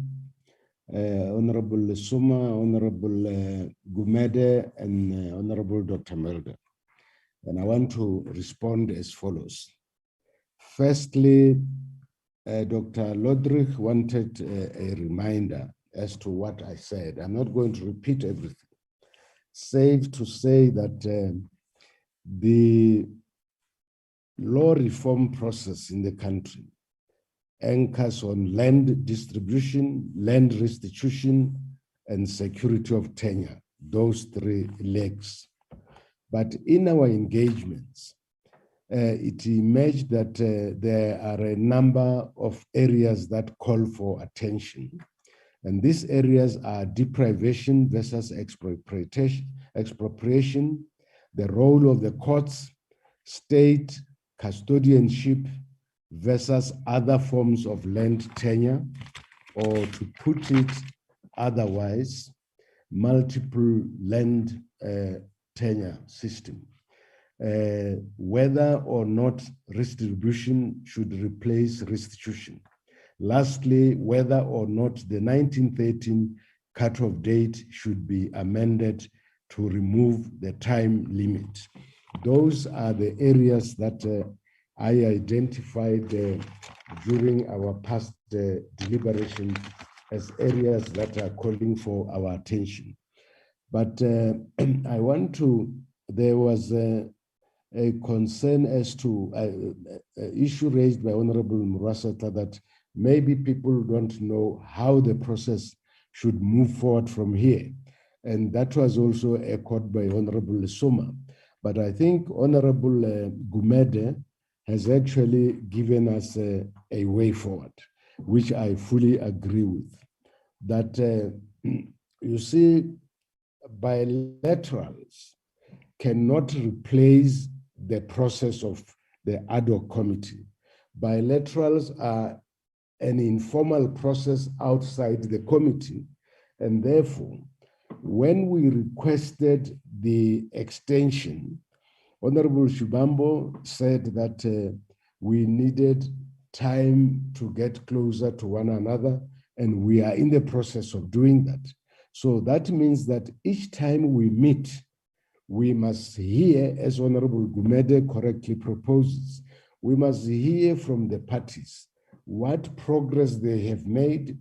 Honorable Suma, Honorable Gumede, and Honorable Dr. Melder. And I want to respond as follows. Firstly, Dr. Lodrich wanted a reminder as to what I said. I'm not going to repeat everything. Safe to say that the law reform process in the country anchors on land distribution, land restitution, and security of tenure, those three legs. But in our engagements, it emerged that there are a number of areas that call for attention. And these areas are deprivation versus expropriation, the role of the courts, state custodianship versus other forms of land tenure, or to put it otherwise, multiple land tenure system. Whether or not redistribution should replace restitution. Lastly, whether or not the 1913 cutoff date should be amended to remove the time limit. Those are the areas that I identified during our past deliberation as areas that are calling for our attention. But I want to, there was a concern as to an issue raised by Honorable Murasata that maybe people don't know how the process should move forward from here. And that was also echoed by Honorable Soma. But I think Honorable Gumede has actually given us a way forward, which I fully agree with. That you see, bilaterals cannot replace the process of the ad hoc committee. Bilaterals are an informal process outside the committee, and therefore, when we requested the extension, Honorable Shubambo said that we needed time to get closer to one another, and we are in the process of doing that. So that means that each time we meet, we must hear, as Honorable Gumede correctly proposes, we must hear from the parties what progress they have made.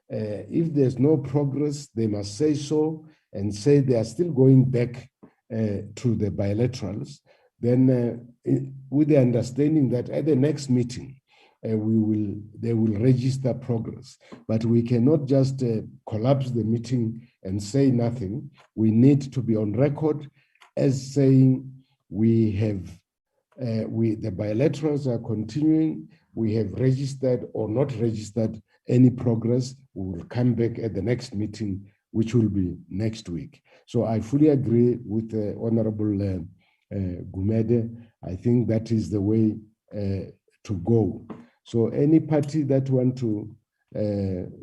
If there's no progress, they must say so and say they are still going back to the bilaterals. Then with the understanding that at the next meeting, they will register progress. But we cannot just collapse the meeting and say nothing. We need to be on record as saying we have, the bilaterals are continuing, we have registered or not registered any progress. We will come back at the next meeting, which will be next week. So I fully agree with Honorable Gumede. I think that is the way to go. So any party that want to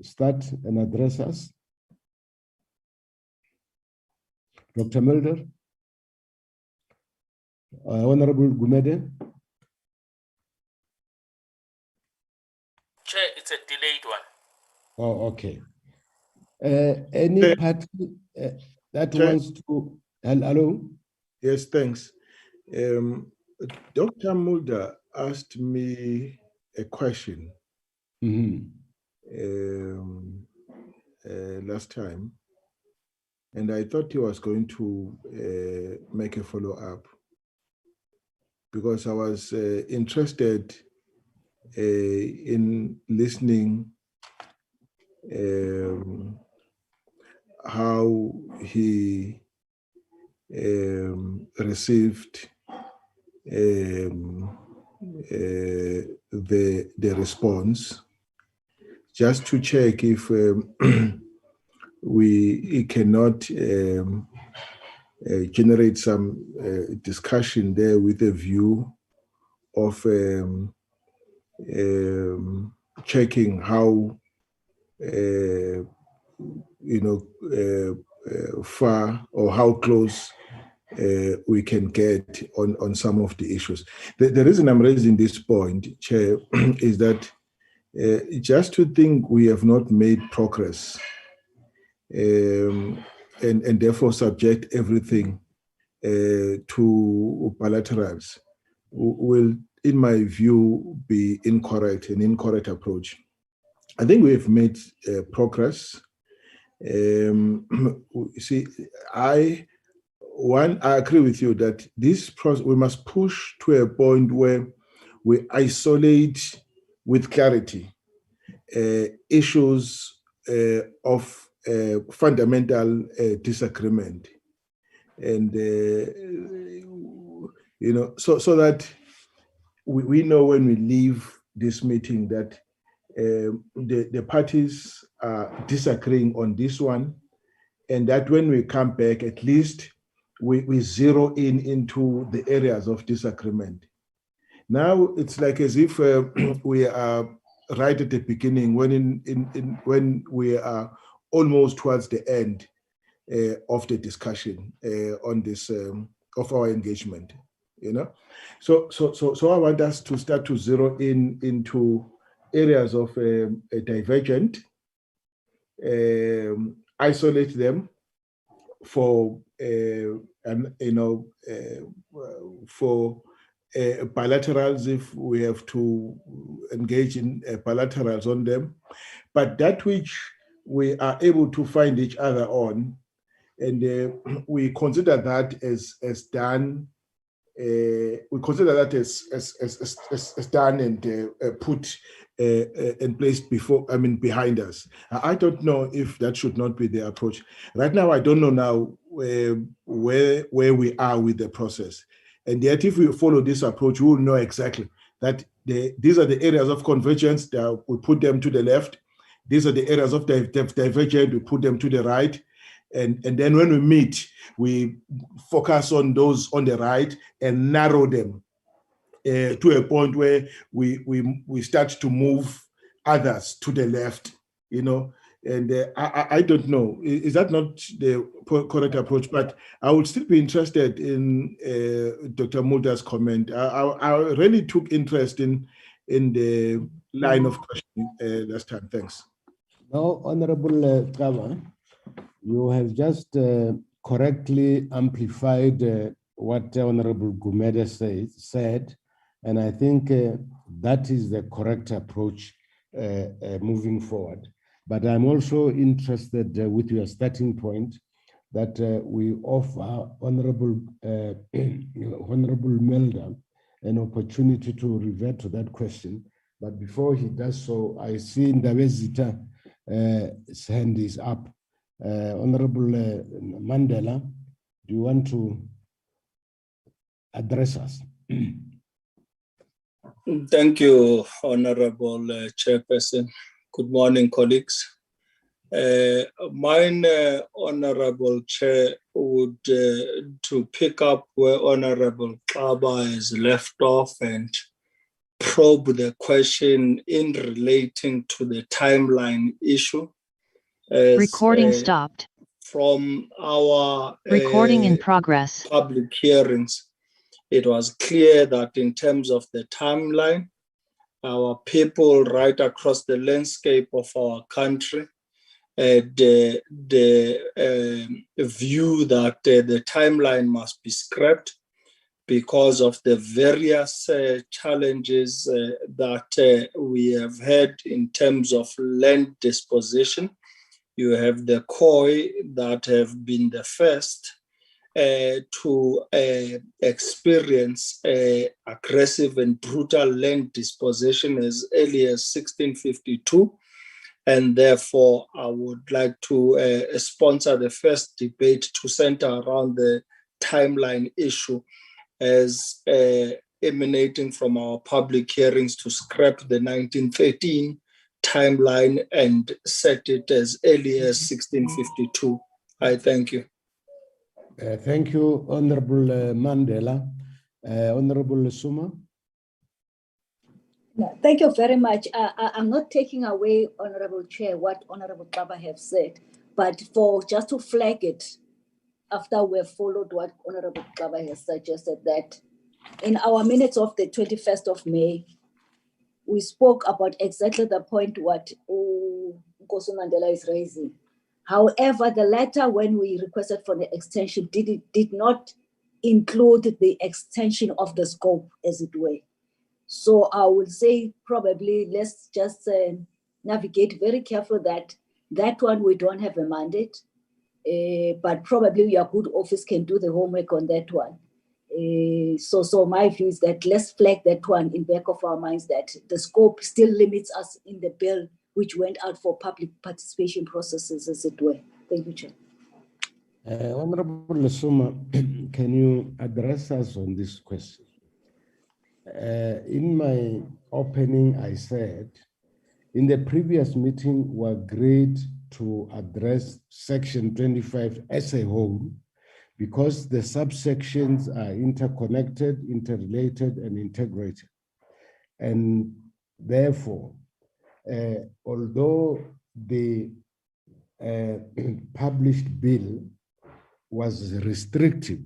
start and address us? Dr. Mulder? Honorable Gumede? Chair, it's a delayed one. Oh, okay. Any party that Chair. wants to, hello? Yes, thanks. Dr. Mulder asked me a question last time, and I thought he was going to make a follow-up because I was interested in listening how he received the response, just to check if we cannot generate some discussion there with a view of checking how far or how close we can get on some of the issues. The reason I'm raising this point, Chair, is that just to think we have not made progress and therefore subject everything to bilaterals will, in my view, be incorrect, an incorrect approach. I think we have made progress. See, I agree with you that this process, we must push to a point where we isolate with clarity issues of fundamental disagreement, and so that we know when we leave this meeting that the parties are disagreeing on this one, and that when we come back, at least we zero into the areas of disagreement. Now it's like as if we are right at the beginning, when we are almost towards the end of the discussion on this of our engagement. So I want us to start to zero into areas of a divergent, isolate them for for bilaterals if we have to engage in bilaterals on them, but that which we are able to find each other on, and we consider that as done. We consider that as done and put and placed behind us. I don't know if that should not be the approach. Right now, I don't know now where we are with the process. And yet, if we follow this approach, we will know exactly that these are the areas of convergence, that we put them to the left. These are the areas of divergence, we put them to the right. And then when we meet, we focus on those on the right and narrow them to a point where we start to move others to the left, And I don't know, is that not the correct approach? But I would still be interested in Dr. Mulder's comment. I really took interest in the line of questioning last time. Thanks. No, Honorable Kaba, you have just correctly amplified what Honorable Gumede said, and I think that is the correct approach moving forward. But I'm also interested with your starting point that we offer Honorable Melda an opportunity to revert to that question. But before he does so, I see Ndabezita his hand is up. Honorable Mandela, do you want to address us? Thank you, Honorable Chairperson. Good morning, colleagues. Mine, Honorable Chair, would to pick up where Honorable Kaba has left off and probe the question in relating to the timeline issue. Recording stopped. From our recording in progress. Public hearings, it was clear that in terms of the timeline, our people right across the landscape of our country, the view that the timeline must be scrapped because of the various challenges that we have had in terms of land disposition. You have the COI that have been the first to experience aggressive and brutal land disposition as early as 1652. And therefore, I would like to sponsor the first debate to center around the timeline issue as emanating from our public hearings to scrap the 1913 timeline and set it as early as 1652. I thank you. Thank you, Honorable Mandela. Honorable Suma. No, thank you very much. I'm not taking away, Honorable Chair, what Honorable Kaba have said, but for just to flag it after we have followed what Honorable Kaba has suggested, that in our minutes of the 21st of May, we spoke about exactly the point what Nkosi Mandela is raising. However, the letter when we requested for the extension did not include the extension of the scope, as it were. So I would say probably let's just navigate very carefully that one we don't have a mandate, but probably your good office can do the homework on that one. So my view is that let's flag that one in back of our minds, that the scope still limits us in the bill which went out for public participation processes, as it were. Thank you, Chair. Honorable Suma, can you address us on this question? In my opening, I said, in the previous meeting, we agreed to address Section 25 as a whole, because the subsections are interconnected, interrelated, and integrated. And therefore, although the published bill was restrictive,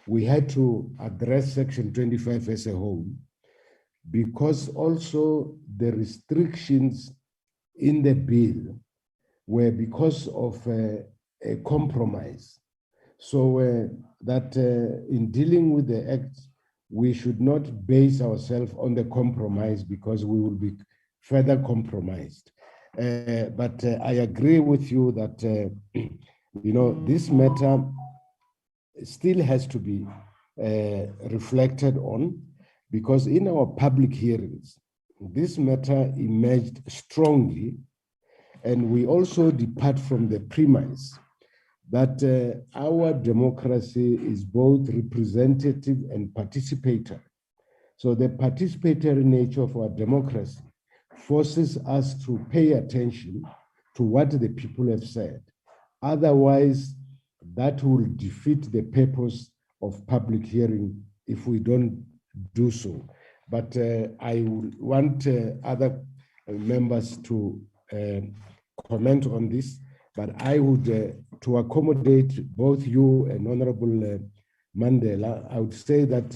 we had to address Section 25 as a whole, because also the restrictions in the bill were because of a compromise. So that in dealing with the act, we should not base ourselves on the compromise because we will be further compromised. But I agree with you that, you know, this matter still has to be reflected on, because in our public hearings, this matter emerged strongly, and we also depart from the premise that our democracy is both representative and participatory. So the participatory nature of our democracy forces us to pay attention to what the people have said. Otherwise, that will defeat the purpose of public hearing if we don't do so. But I would want other members to comment on this, but I would, to accommodate both you and Honorable Mandela, I would say that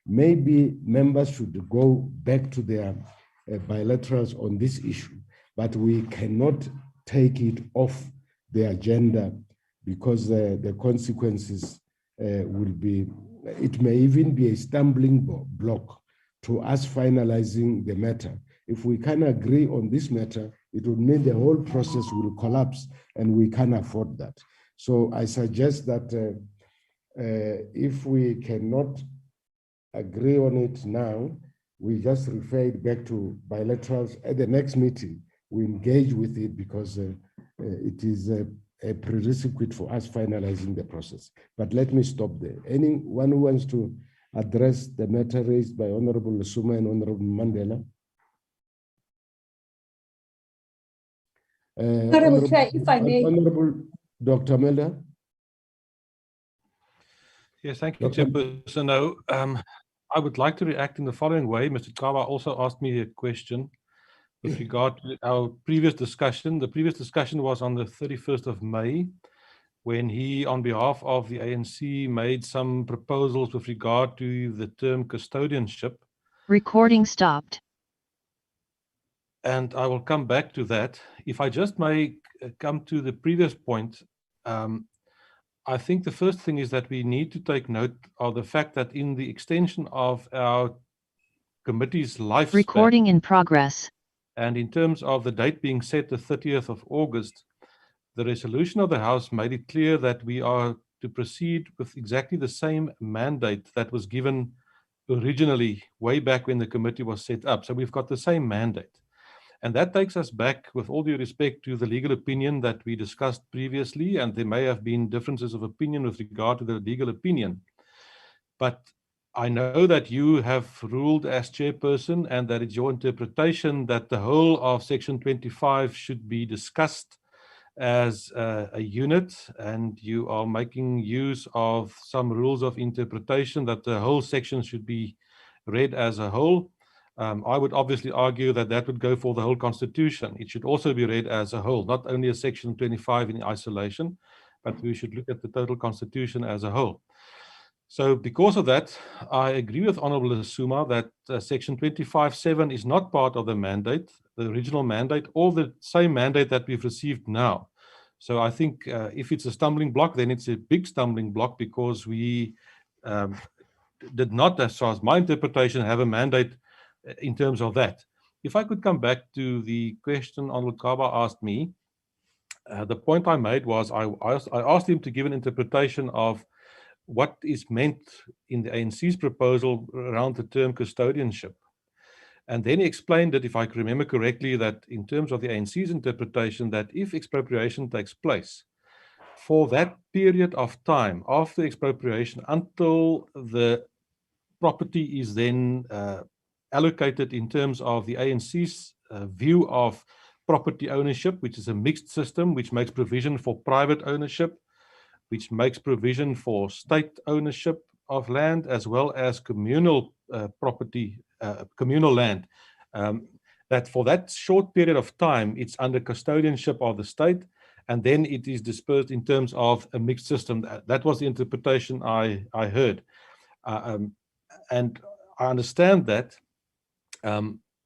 maybe members should go back to their bilaterals on this issue, but we cannot take it off the agenda because the consequences will be, it may even be a stumbling block to us finalizing the matter. If we can agree on this matter, it would mean the whole process will collapse, and we can't afford that. So I suggest that if we cannot agree on it now, we just refer it back to bilaterals. At the next meeting, we engage with it because it is a prerequisite for us finalizing the process. But let me stop there. Anyone who wants to address the matter raised by Honorable Lesuma and Honorable Mandela? Honorable Chair, if I may. Honorable Dr. Miller. Yes, thank you, Chairperson. No, I would like to react in the following way. Mr. Kaba also asked me a question with regard to our previous discussion. The previous discussion was on the 31st of May, when he, on behalf of the ANC, made some proposals with regard to the term custodianship. Recording stopped. And I will come back to that. If I just may come to the previous point, I think the first thing is that we need to take note of the fact that in the extension of our committee's lifespan, Recording in progress. And in terms of the date being set, the 30th of August, the resolution of the House made it clear that we are to proceed with exactly the same mandate that was given originally way back when the committee was set up. So we've got the same mandate. And that takes us back, with all due respect, to the legal opinion that we discussed previously, and there may have been differences of opinion with regard to the legal opinion. But I know that you have ruled as chairperson, and that it's your interpretation that the whole of Section 25 should be discussed as a unit, and you are making use of some rules of interpretation that the whole section should be read as a whole. I would obviously argue that that would go for the whole Constitution. It should also be read as a whole, not only a Section 25 in isolation, but we should look at the total Constitution as a whole. So because of that, I agree with Honorable Lesuma that Section 25(7) is not part of the mandate, the original mandate, or the same mandate that we've received now. So I think if it's a stumbling block, then it's a big stumbling block, because we did not, as far as my interpretation, have a mandate in terms of that. If I could come back to the question Honorable Kaba asked me, the point I made was I asked him to give an interpretation of what is meant in the ANC's proposal around the term custodianship. And then he explained that, if I can remember correctly, that in terms of the ANC's interpretation, that if expropriation takes place, for that period of time after expropriation until the property is then allocated in terms of the ANC's view of property ownership, which is a mixed system, which makes provision for private ownership, which makes provision for state ownership of land, as well as communal property, communal land, that for that short period of time, it's under custodianship of the state, and then it is dispersed in terms of a mixed system. That was the interpretation I heard. And I understand that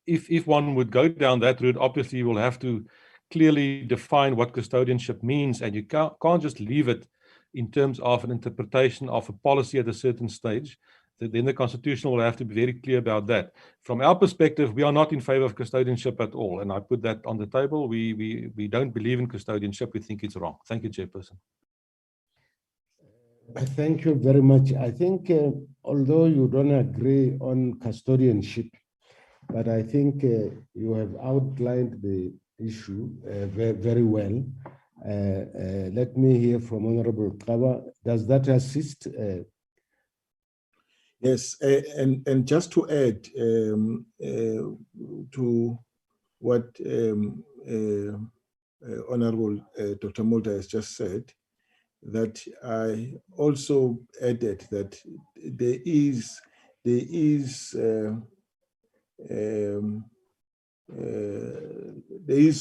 if one would go down that route, obviously you will have to clearly define what custodianship means, and you can't just leave it in terms of an interpretation of a policy at a certain stage. Then the Constitution will have to be very clear about that. From our perspective, we are not in favor of custodianship at all, and I put that on the table. We don't believe in custodianship. We think it's wrong. Thank you, Chairperson. Thank you very much. I think although you don't agree on custodianship, but I think you have outlined the issue very well. Let me hear from Honorable Kaba. Does that assist? Yes, and just to add to what Honorable Dr. Mulder has just said, that I also added that there is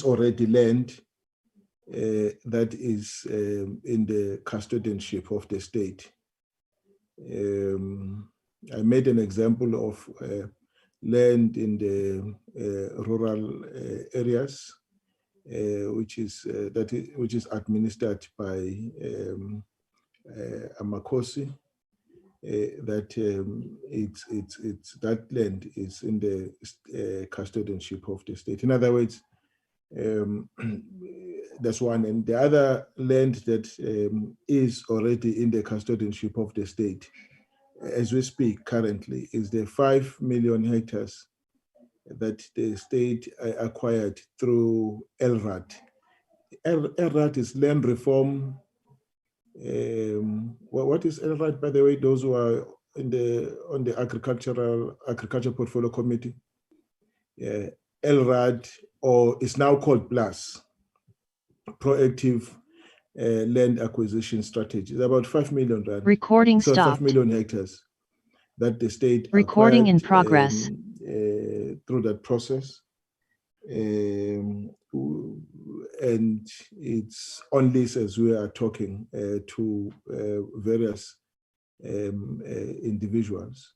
already land that is in the custodianship of the state. I made an example of land in the rural areas, which is administered by Amakosi. That that land is in the custodianship of the state. In other words, that's one. And the other land that is already in the custodianship of the state, as we speak currently, is the 5 million hectares that the state acquired through LRAD. LRAD is land reform. What is LRAD, by the way, those who are on the agriculture portfolio committee? LRAD, or it's now called PLAS, Proactive Land Acquisition Strategy. It's about 5 million rand. Recording so stopped. 5 million hectares that the state Recording in acquired, progress. through that process. And it's on this as we are talking to various individuals.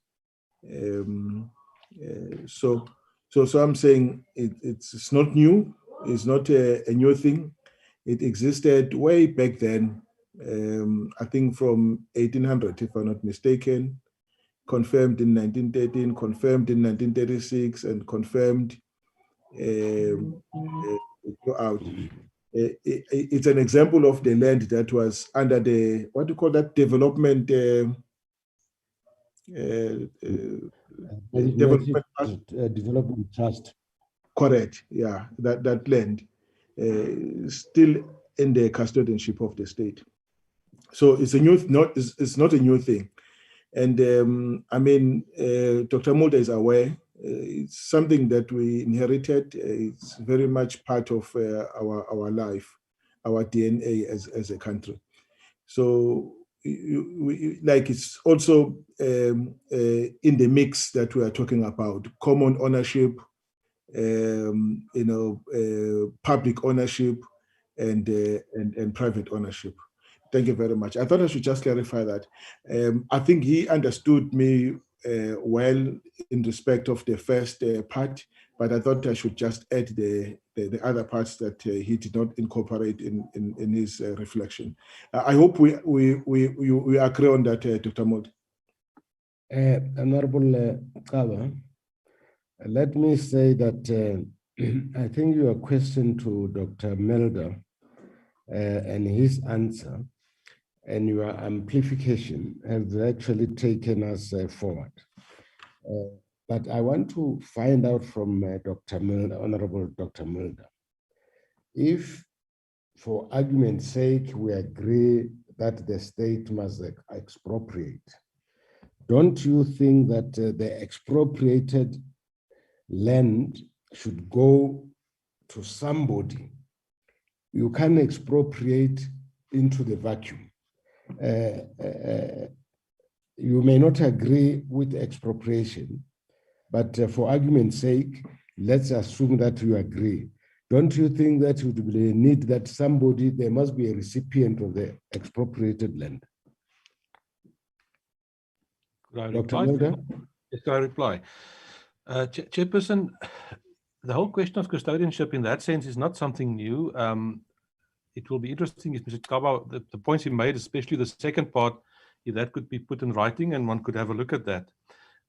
So I'm saying it's not new. It's not a new thing. It existed way back then. I think from 1800, if I'm not mistaken. Confirmed in 1913, confirmed in 1936, and confirmed throughout. It's an example of the land that was under the, what do you call that, development development trust. Correct, yeah, that land still in the custodianship of the state. So it's it's not a new thing. And I mean, Dr. Mulder is aware. It's something that we inherited. It's very much part of our life, our DNA as a country. So, it's also in the mix that we are talking about: common ownership, public ownership, and private ownership. Thank you very much. I thought I should just clarify that. I think he understood me well in respect of the first part, but I thought I should just add the other parts that he did not incorporate in his reflection. I hope we agree on that, Dr. Mod. Honorable Kaba, let me say that I think your question to Dr. Melder and his answer and your amplification has actually taken us forward. But I want to find out from Dr. Mulder, Honorable Dr. Mulder, if for argument's sake we agree that the state must expropriate, don't you think that the expropriated land should go to somebody? You can't expropriate into the vacuum. You may not agree with expropriation, but for argument's sake, let's assume that you agree. Don't you think that it would be a need that somebody, there must be a recipient of the expropriated land? Could I Dr. reply? Mulder? Yes, can I reply? Chairperson, the whole question of custodianship in that sense is not something new. It will be interesting if Mr. Kaba, the points he made, especially the second part, if that could be put in writing and one could have a look at that.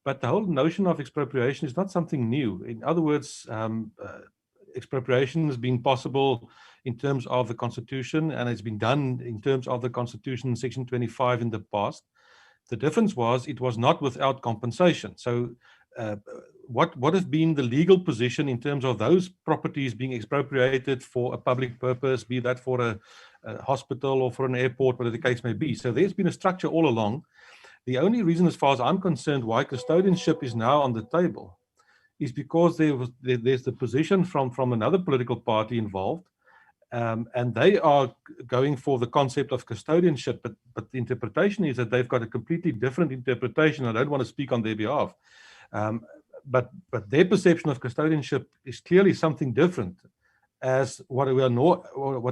But the whole notion of expropriation is not something new. In other words, expropriation has been possible in terms of the Constitution, and it's been done in terms of the Constitution, Section 25 in the past. The difference was it was not without compensation. So what has been the legal position in terms of those properties being expropriated for a public purpose, be that for a hospital or for an airport, whatever the case may be? So there's been a structure all along. The only reason, as far as I'm concerned, why custodianship is now on the table is because there's the position from another political party involved, and they are going for the concept of custodianship, but the interpretation is that they've got a completely different interpretation. I don't want to speak on their behalf, but their perception of custodianship is clearly something different as what we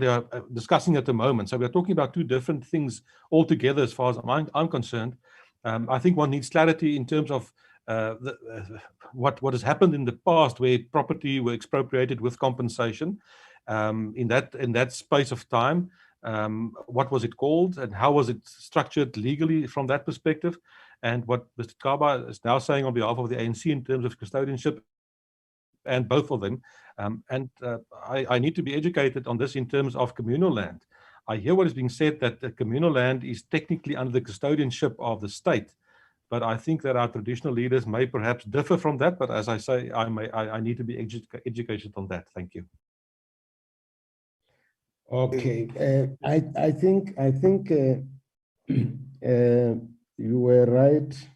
are discussing at the moment. So we're talking about two different things altogether as far as I'm concerned. I think one needs clarity in terms of what has happened in the past, where property were expropriated with compensation. In that space of time, what was it called and how was it structured legally from that perspective? And what Mr. Kaba is now saying on behalf of the ANC in terms of custodianship, and both of them. I need to be educated on this in terms of communal land. I hear what is being said, that the communal land is technically under the custodianship of the state, but I think that our traditional leaders may perhaps differ from that. But as I say, I need to be educated on that. Thank you. Okay, I think you were right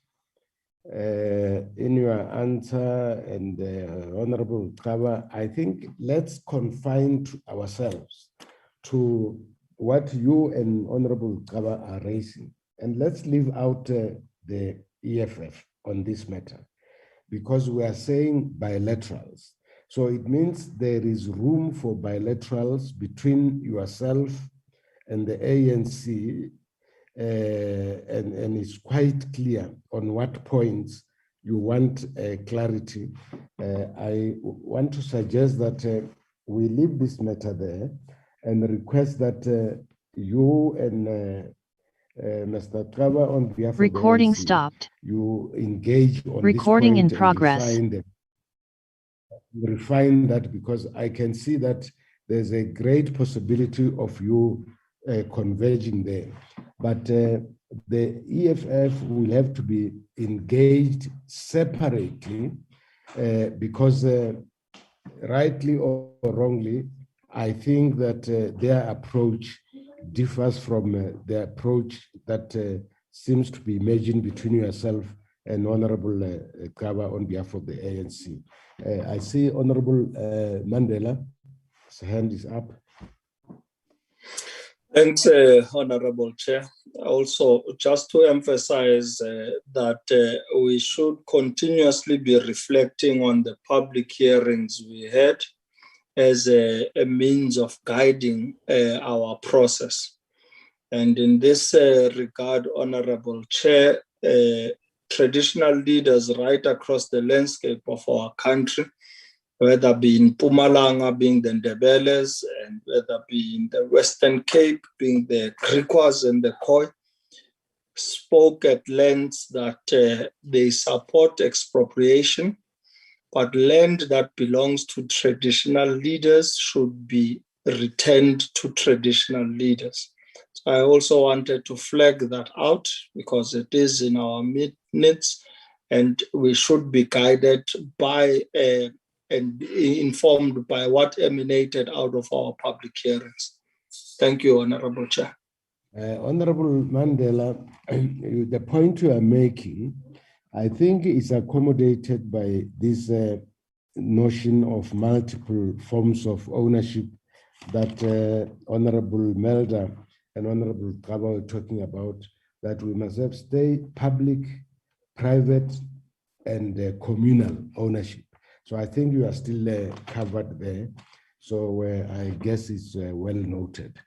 in your answer, and Honorable Kaba. I think let's confine ourselves to what you and Honorable Kaba are raising, and let's leave out the EFF on this matter, because we are saying bilaterals. So it means there is room for bilaterals between yourself and the ANC, and it's quite clear on what points you want clarity. I want to suggest that we leave this matter there and request that you and Mr. Trevor, on behalf Recording of the ANC, stopped. you engage on Recording this point in progress. and refine that, because I can see that there's a great possibility of you converging there. But the EFF will have to be engaged separately because rightly or wrongly, I think that their approach differs from the approach that seems to be emerging between yourself and Honorable Kaba on behalf of the ANC. I see Honorable Mandela, his hand is up. Thanks, Honorable Chair. Also, just to emphasize that we should continuously be reflecting on the public hearings we had as a means of guiding our process. And in this regard, Honorable Chair, traditional leaders right across the landscape of our country, whether be in Mpumalanga being the Ndebeles, and whether be in the Western Cape being the Griquas and the Khoi, spoke at length that they support expropriation, but land that belongs to traditional leaders should be returned to traditional leaders. So I also wanted to flag that out because it is in our minutes, and we should be guided by and informed by what emanated out of our public hearings. Thank you, Honorable Chair. Honorable Mandela, the point you are making, I think is accommodated by this notion of multiple forms of ownership that Honorable Melda and Honorable Kaba were talking about, that we must have state, public, private, and communal ownership. So I think you are still covered there. So I guess it's well noted.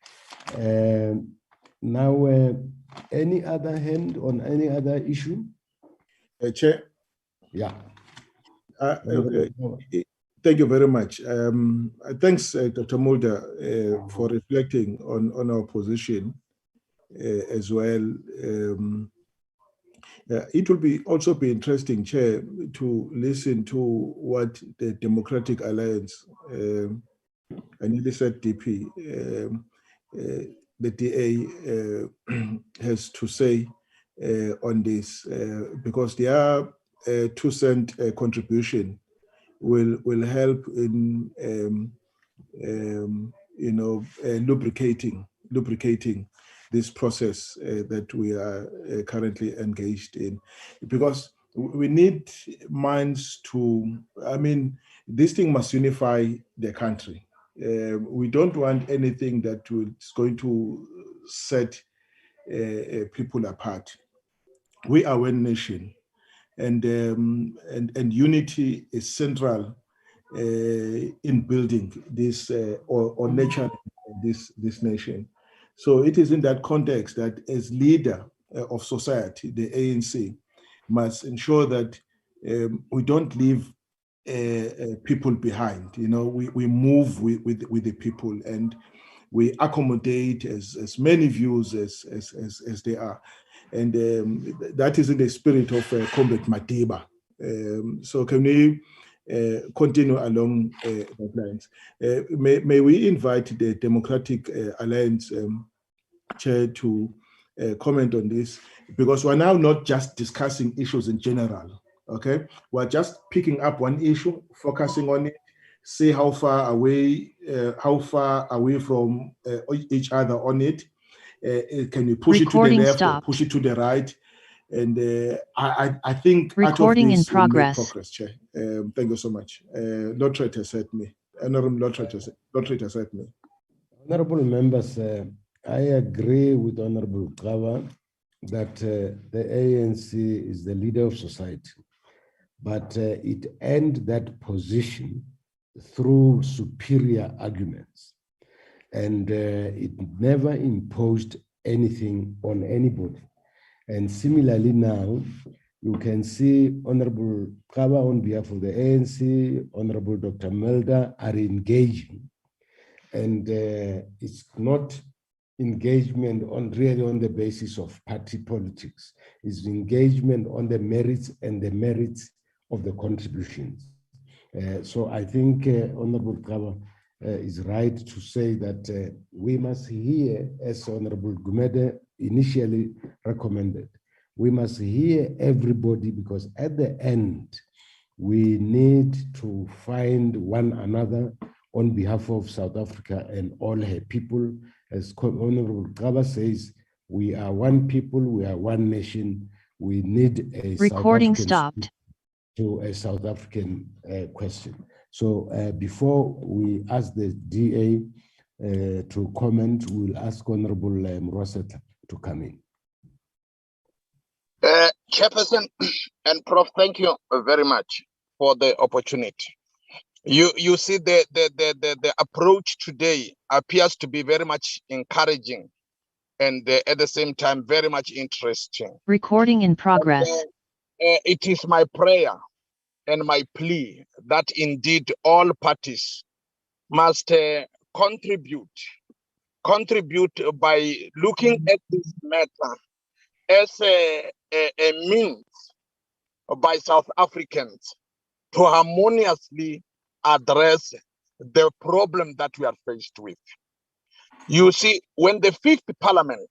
Now, any other hand on any other issue? Chair? Yeah. Thank you very much. Thanks, Dr. Mulder, for reflecting on our position as well. It will also be interesting, Chair, to listen to what the Democratic Alliance, I nearly said DP, the DA has to say on this, because their 2-cent contribution will help in lubricating this process that we are currently engaged in, because we need minds to, this thing must unify the country. We don't want anything that is going to set people apart. We are one nation, and unity is central in building this or nurturing this nation. So it is in that context that, as leader of society, the ANC must ensure that we don't leave people behind. We move with the people, and we accommodate as many views as they are. And that is in the spirit of Comrade Madiba. So can we continue along those lines? May we invite the Democratic Alliance Chair to comment on this, because we're now not just discussing issues in general, okay? We're just picking up one issue, focusing on it, see how far away are we from each other on it. Can we push Recording it to the left stopped. or push it to the right? And I think Recording out of in this we'll make progress. Chair. Thank you so much. Lord Trent has heard me. Honorable Lord Trent has heard me. Honorable members, I agree with Honorable Kawa that the ANC is the leader of society, but it earned that position through superior arguments, and it never imposed anything on anybody. And similarly now, you can see Honorable Kawa on behalf of the ANC, Honorable Dr. Mulder are engaging, and it's not engagement really on the basis of party politics. It's engagement on the merits and the merits of the contributions. So I think Honorable Kawa is right to say that we must hear, as Honorable Gumede initially recommended, we must hear everybody, because at the end, we need to find one another on behalf of South Africa and all her people. As Honorable Kawa says, we are one people, we are one nation. We need a Recording South African stopped. to a South African question. So before we ask the DA to comment, we'll ask Honorable Mroset to come in. Chairperson and Prof, thank you very much for the opportunity. You see the approach today appears to be very much encouraging and at the same time very much interesting. Recording in progress. It is my prayer and my plea that indeed all parties must contribute by looking at this matter as a means by South Africans to harmoniously address the problem that we are faced with. You see, when the Fifth Parliament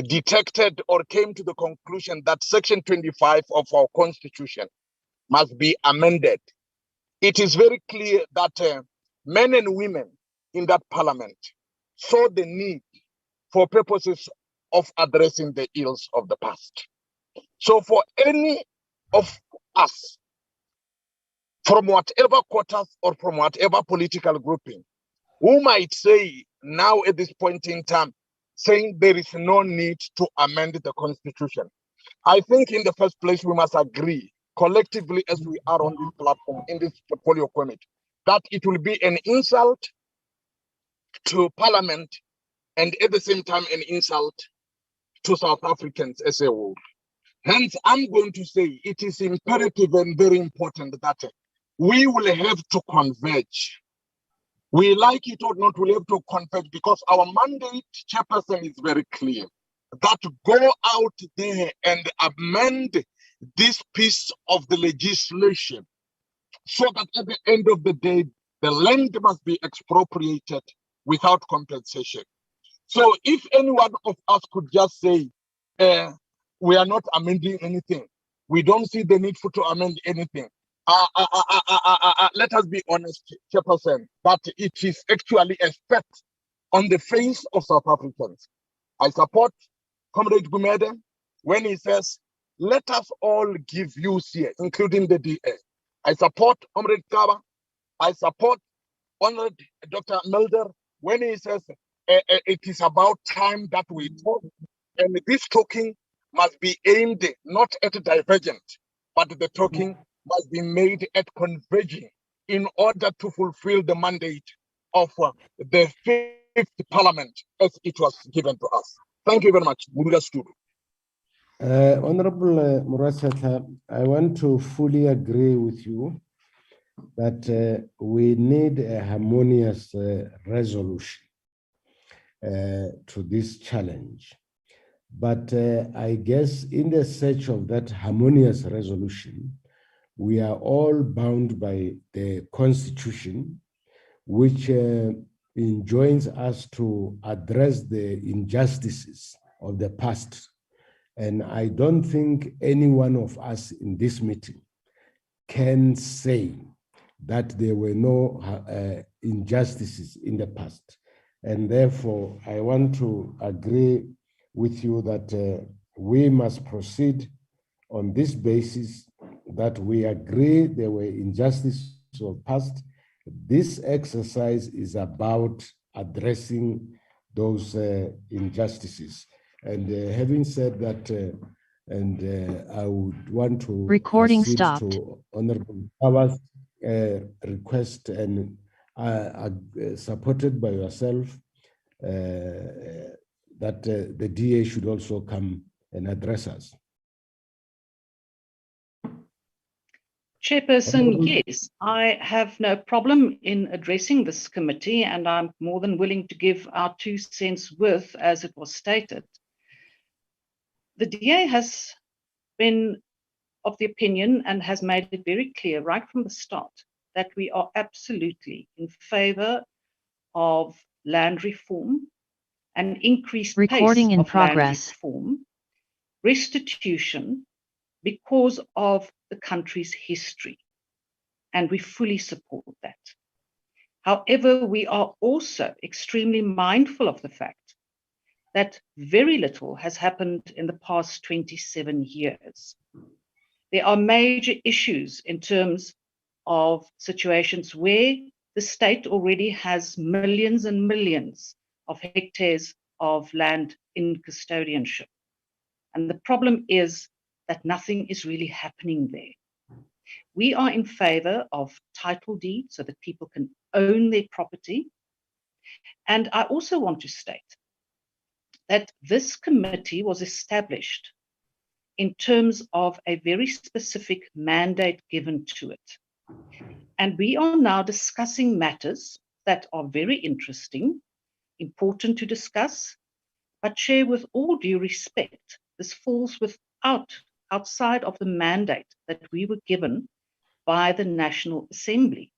detected or came to the conclusion that Section 25 of our Constitution must be amended, it is very clear that men and women in that parliament saw the need for purposes of addressing the ills of the past. So for any of us, from whatever quarters or from whatever political grouping, who might say now at this point in time, saying there is no need to amend the Constitution, I think in the first place we must agree collectively as we are on this platform, in this portfolio committee, that it will be an insult to Parliament and at the same time an insult to South Africans as a whole. Hence, I'm going to say it is imperative and very important that we will have to converge. We like it or not, we'll have to converge because our mandate, Chairperson, is very clear. That go out there and amend this piece of the legislation so that at the end of the day, the land must be expropriated without compensation. So if any one of us could just say, we are not amending anything, we don't see the need to amend anything. Let us be honest, Chairperson, that it is actually a fact on the face of South Africans. I support Comrade Gumede when he says, let us all give views here, including the DA. I support Comrade Kaba. I support Honored Dr. Mulder when he says it is about time that we talk. And this talking must be aimed not at divergent, but the talking must be made at converging in order to fulfill the mandate of the 5th Parliament as it was given to us. Thank you very much. Honorable Murasatha, I want to fully agree with you that we need a harmonious resolution to this challenge. But I guess in the search of that harmonious resolution, we are all bound by the Constitution, which enjoins us to address the injustices of the past. And I don't think any one of us in this meeting can say that there were no injustices in the past. And therefore, I want to agree with you that we must proceed on this basis, that we agree there were injustices of past. This exercise is about addressing those injustices. And having said that, I would want to Recording stopped. to Honorable Kawa's request and supported by yourself that the DA should also come and address us. Chairperson, yes, I have no problem in addressing this committee, and I'm more than willing to give our 2 cents worth as it was stated. The DA has been of the opinion and has made it very clear right from the start that we are absolutely in favor of land reform, an increased Recording pace in of progress. land reform, restitution, because of the country's history, and we fully support that. However, we are also extremely mindful of the fact that very little has happened in the past 27 years. There are major issues in terms of situations where the state already has millions and millions of hectares of land in custodianship. And the problem is that nothing is really happening there. We are in favor of title deeds so that people can own their property. And I also want to state that this committee was established in terms of a very specific mandate given to it. And we are now discussing matters that are very interesting, important to discuss, but Chair, with all due respect, this falls outside of the mandate that we were given by the National Assembly.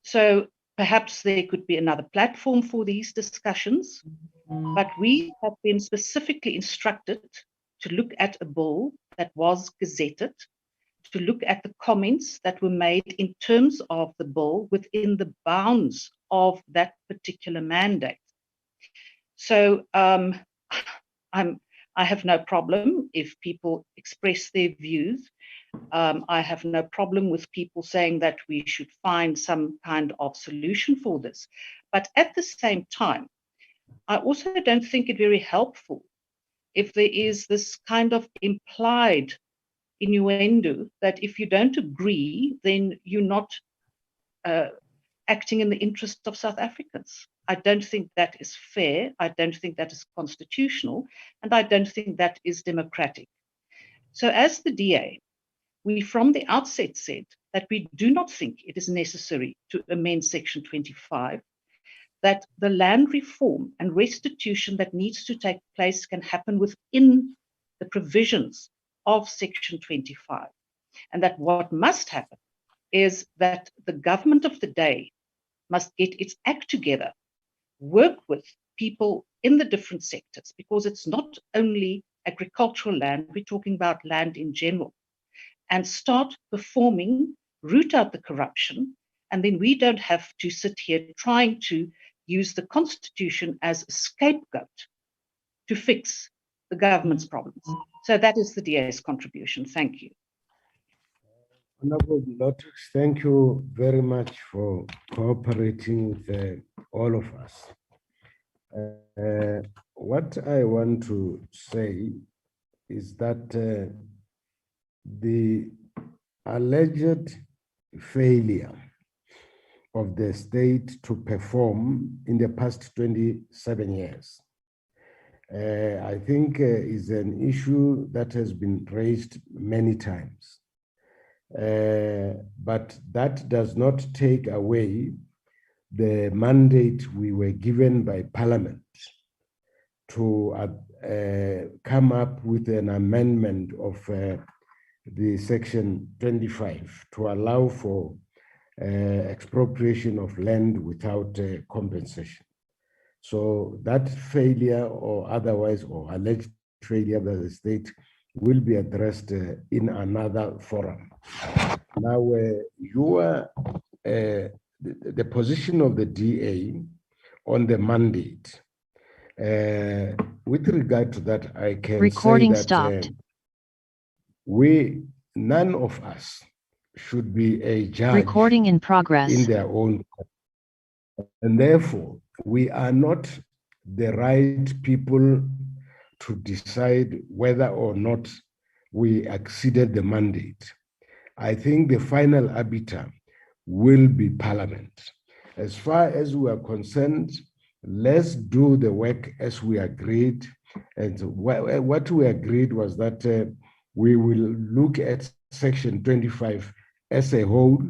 So perhaps there could be another platform for these discussions, but we have been specifically instructed to look at a bill that was gazetted, to look at the comments that were made in terms of the bill within the bounds of that particular mandate. So I have no problem if people express their views. I have no problem with people saying that we should find some kind of solution for this. But at the same time, I also don't think it very helpful if there is this kind of implied innuendo that if you don't agree, then you're not acting in the interest of South Africans. I don't think that is fair. I don't think that is constitutional. And I don't think that is democratic. So as the DA, we from the outset said that we do not think it is necessary to amend Section 25, that the land reform and restitution that needs to take place can happen within the provisions of Section 25, and that what must happen is that the government of the day must get its act together, work with people in the different sectors, because it's not only agricultural land, we're talking about land in general, and start performing, root out the corruption, and then we don't have to sit here trying to use the Constitution as a scapegoat to fix the government's problems. So that is the DA's contribution. Thank you. Honorable Lotus, thank you very much for cooperating with all of us. What I want to say is that the alleged failure of the state to perform in the past 27 years, I think is an issue that has been raised many times. But that does not take away the mandate we were given by Parliament to come up with an amendment of the Section 25 to allow for expropriation of land without compensation. So that failure or otherwise or alleged failure by the state will be addressed in another forum. Now, the position of the DA on the mandate, with regard to that, I can Recording say that none of us should be a judge. Recording in progress. In their own, and therefore we are not the right people to decide whether or not we exceeded the mandate. I think the final arbiter will be Parliament. As far as we are concerned, let's do the work as we agreed. And what we agreed was that we will look at Section 25 as a whole,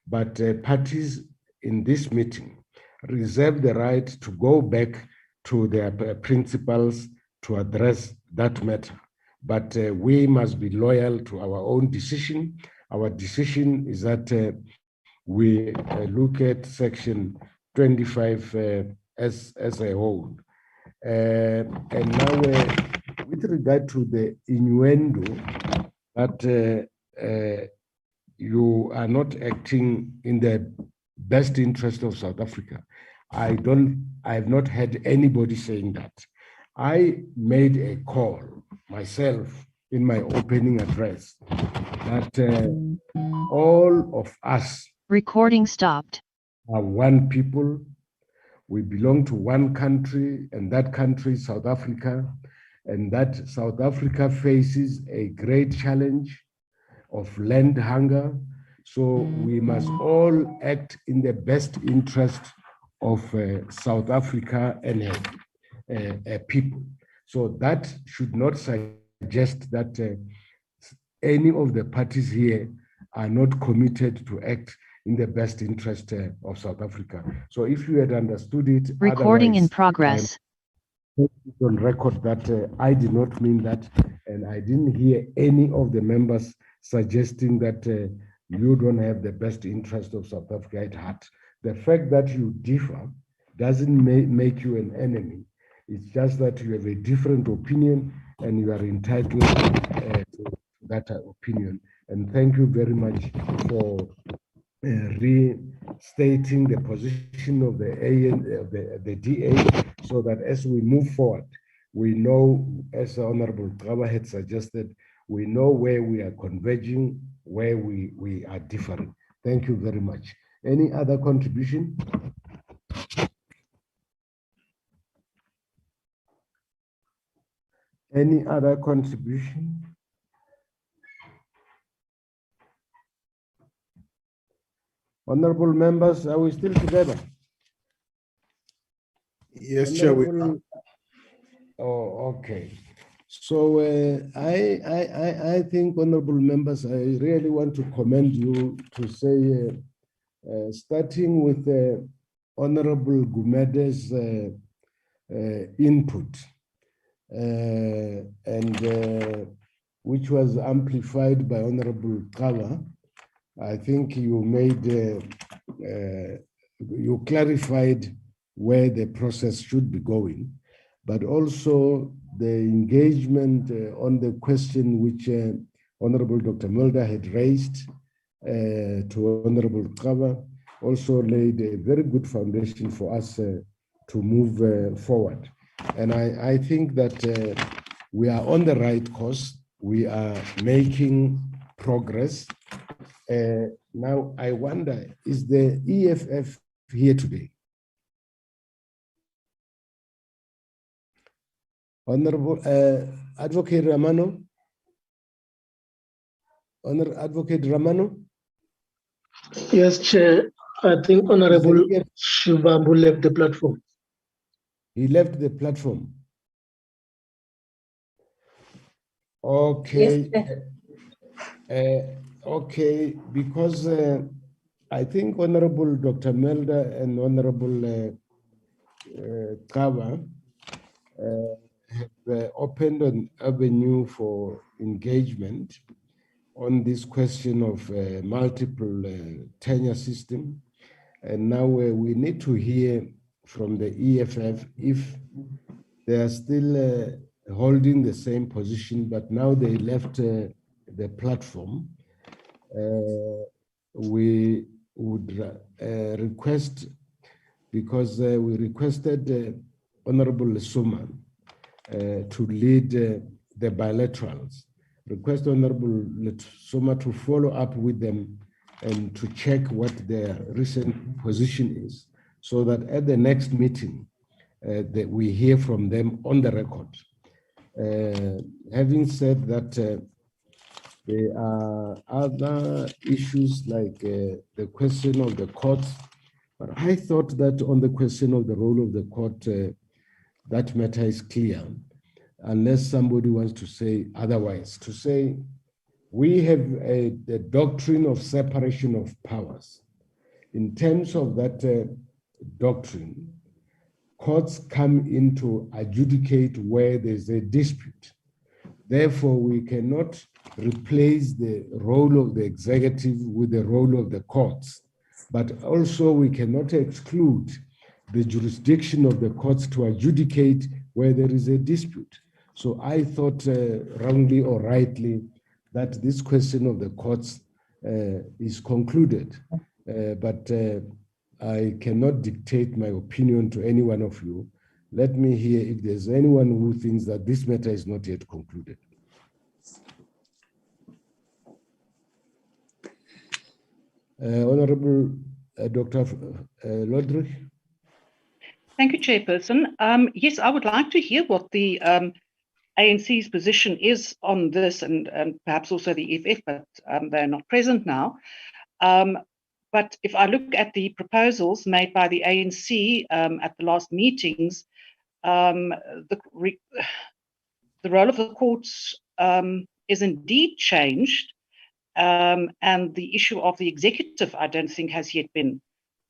but parties in this meeting reserve the right to go back to their principles to address that matter. But we must be loyal to our own decision. Our decision is that we look at Section 25 as a whole. And now, with regard to the innuendo that you are not acting in the best interest of South Africa, I have not heard anybody saying that. I made a call myself in my opening address that all of us Recording stopped. Are one people. We belong to one country, and that country is South Africa, and that South Africa faces a great challenge of land hunger. So we must all act in the best interest of South Africa and people. So that should not suggest that any of the parties here are not committed to act in the best interest of South Africa. So if you had understood it, recording in progress. On record that I did not mean that, and I didn't hear any of the members suggesting that you don't have the best interest of South Africa at heart. The fact that you differ doesn't make you an enemy. It's just that you have a different opinion and you are entitled to that opinion. And thank you very much for restating the position of the DA, so that as we move forward, we know, as the Honorable Traba had suggested, we know where we are converging, where we are differing. Thank you very much. Any other contribution? Any other contribution? Honorable members, are we still together? Yes, Chair. Oh, okay. So I think, honorable members, I really want to commend you to say, starting with Honorable Gumede's input, and which was amplified by Honorable Kala. I think you made, you clarified where the process should be going, but also the engagement on the question which Honorable Dr. Mulder had raised to Honorable Kaba also laid a very good foundation for us to move forward. And I think that we are on the right course. We are making progress. Now, I wonder, is the EFF here today? Honorable Advocate Ramano? Honorable Advocate Ramano? Yes, Chair. I think Honorable Shivambu left the platform. He left the platform. Okay. Yes, okay, because I think Honorable Dr. Melda and Honorable Kava have opened an avenue for engagement on this question of multiple tenure system. And now we need to hear from the EFF if they are still holding the same position, but now they left the platform. We would request, because we requested Honorable Suma to lead the bilaterals. Request Honorable Suma to follow up with them and to check what their recent position is, so that at the next meeting, that we hear from them on the record. Having said that, there are other issues like the question of the court, but I thought that on the question of the role of the court, that matter is clear, unless somebody wants to say otherwise. To say we have the doctrine of separation of powers. In terms of that doctrine, courts come in to adjudicate where there's a dispute. Therefore, we cannot replace the role of the executive with the role of the courts, but also we cannot exclude the jurisdiction of the courts to adjudicate where there is a dispute. So I thought, wrongly or rightly, that this question of the courts is concluded, but I cannot dictate my opinion to any one of you. Let me hear if there's anyone who thinks that this matter is not yet concluded. Honorable Dr. Lodrich. Thank you, Chairperson. Yes, I would like to hear what the ANC's position is on this, and perhaps also the EFF, but they're not present now. But if I look at the proposals made by the ANC at the last meetings, the role of the courts is indeed changed, and the issue of the executive, I don't think, has yet been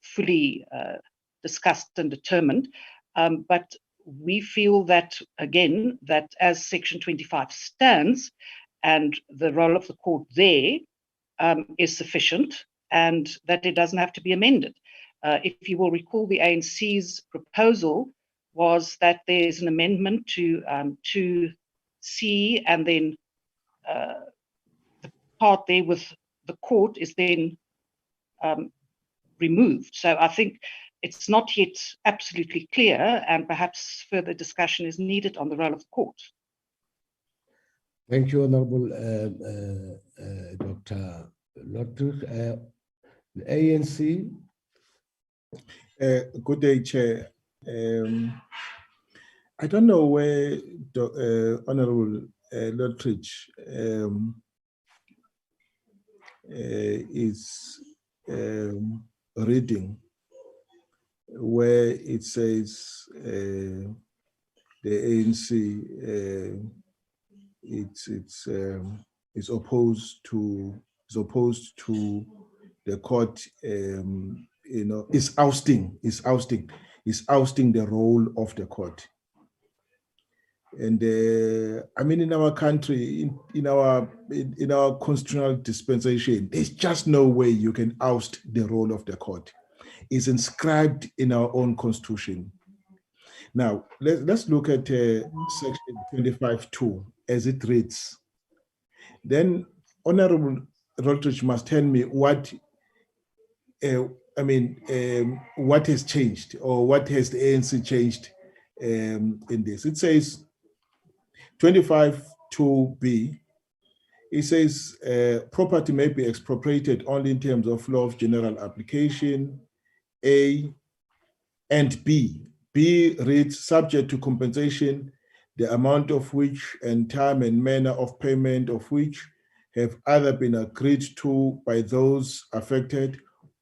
fully discussed and determined. But we feel that, again, that as Section 25 stands, and the role of the court there is sufficient, and that it doesn't have to be amended. If you will recall, the ANC's proposal was that there's an amendment to 2C, and then the part there with the court is then removed. So I think it's not yet absolutely clear, and perhaps further discussion is needed on the role of the court. Thank you, Honorable Dr. Lodrich. The ANC. Good day, Chair. I don't know where Honorable Lodrich is reading, where it says the ANC is opposed to the court. Is ousting the role of the court. And I mean, in our country, in our constitutional dispensation, there's just no way you can oust the role of the court. It's inscribed in our own constitution. Now, let's look at section 25(2) as it reads. Then Honorable Rotich must tell me what what has changed, or what has the ANC changed in this. It says 25(2)(b), it says property may be expropriated only in terms of law of general application, A, and B. B reads, subject to compensation, the amount of which and time and manner of payment of which have either been agreed to by those affected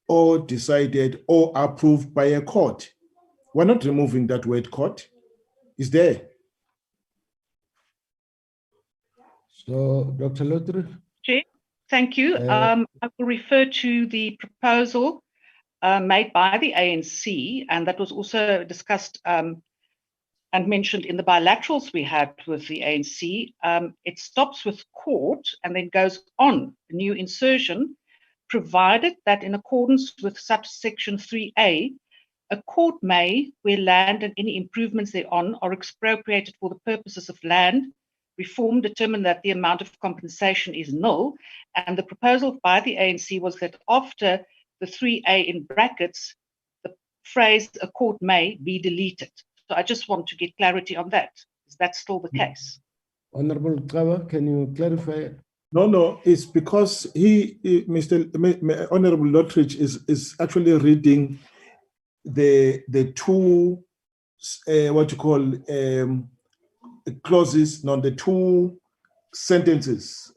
or decided or approved by a court. We're not removing that word court. It's there. So, Dr. Lothar? Chair, thank you. I will refer to the proposal made by the ANC, and that was also discussed and mentioned in the bilaterals we had with the ANC. It stops with court and then goes on, a new insertion, provided that in accordance with subsection 3A, a court may, where land and any improvements thereon are expropriated for the purposes of land reform, determine that the amount of compensation is null. And the proposal by the ANC was that after the 3A in brackets, the phrase a court may be deleted. So I just want to get clarity on that. Is that still the case? Honorable Kawa, can you clarify? No, it's because Honorable Lottridge is actually reading the two clauses, the two sentences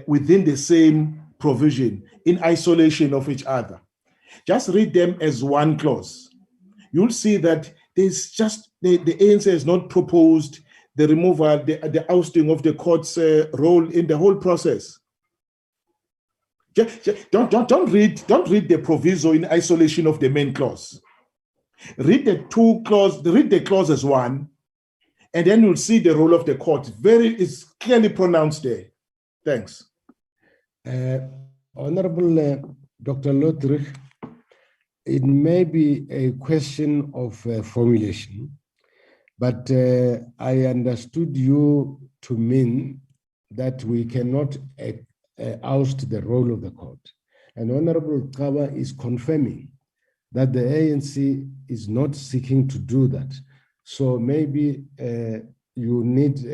within the same provision in isolation of each other. Just read them as one clause. You'll see that there's just the ANC has not proposed the removal, the ousting of the court's role in the whole process. Don't read the proviso in isolation of the main clause. Read the clause as one, and then you'll see the role of the court. It's clearly pronounced there. Thanks. Honorable Dr. Lothar, it may be a question of formulation, but I understood you to mean that we cannot oust the role of the court. And Honorable Kawa is confirming that the ANC is not seeking to do that. So maybe you need,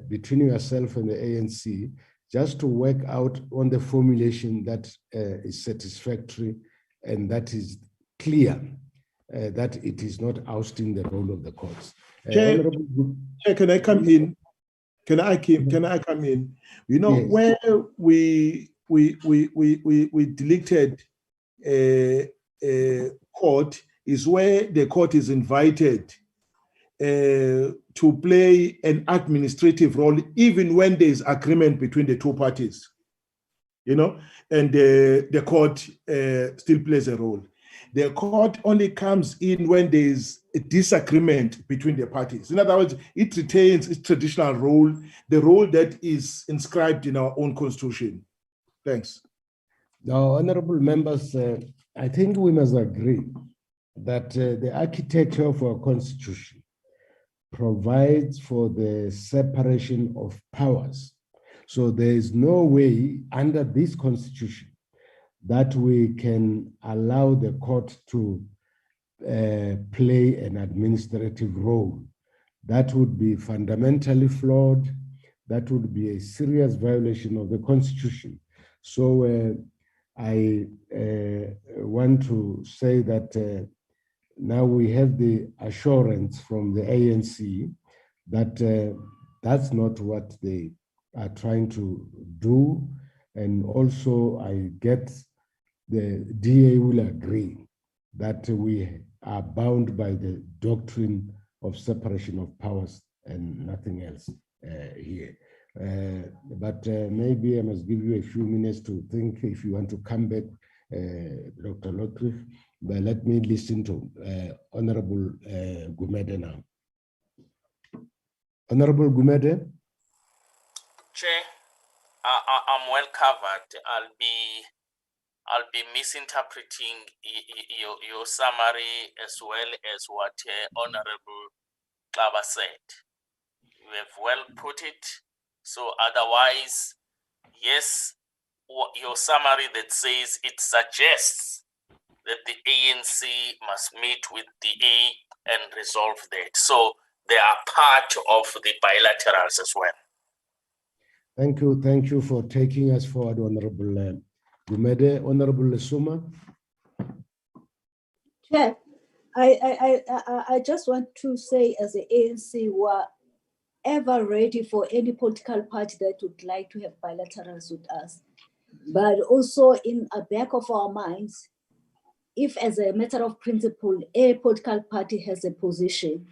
between yourself and the ANC, just to work out on the formulation that is satisfactory and that is clear, that it is not ousting the role of the courts. Chair, can I come in? Can I come in? You know, yes. Where we deleted court is where the court is invited to play an administrative role, even when there is agreement between the two parties, and the court still plays a role. The court only comes in when there is a disagreement between the parties. In other words, it retains its traditional role, the role that is inscribed in our own constitution. Thanks. Now, honorable members, I think we must agree that the architecture of our constitution provides for the separation of powers. So there is no way under this constitution that we can allow the court to play an administrative role. That would be fundamentally flawed. That would be a serious violation of the constitution. So I want to say that now we have the assurance from the ANC that that's not what they are trying to do. And also I get the DA will agree that we are bound by the doctrine of separation of powers and nothing else here. But maybe I must give you a few minutes to think if you want to come back, Dr. Lotrich. But let me listen to Honorable Gumede now. Honorable Gumede. Chair, I'm well covered. I'll be misinterpreting your summary as well as what Honorable Klaba said. You have well put it. So otherwise, yes, your summary that says it suggests that the ANC must meet with DA and resolve that. So they are part of the bilaterals as well. Thank you for taking us forward, Honorable Gumede. Honorable Lesuma. Chair, I just want to say, as the ANC, we're ever ready for any political party that would like to have bilaterals with us. But also in the back of our minds, if as a matter of principle, a political party has a position,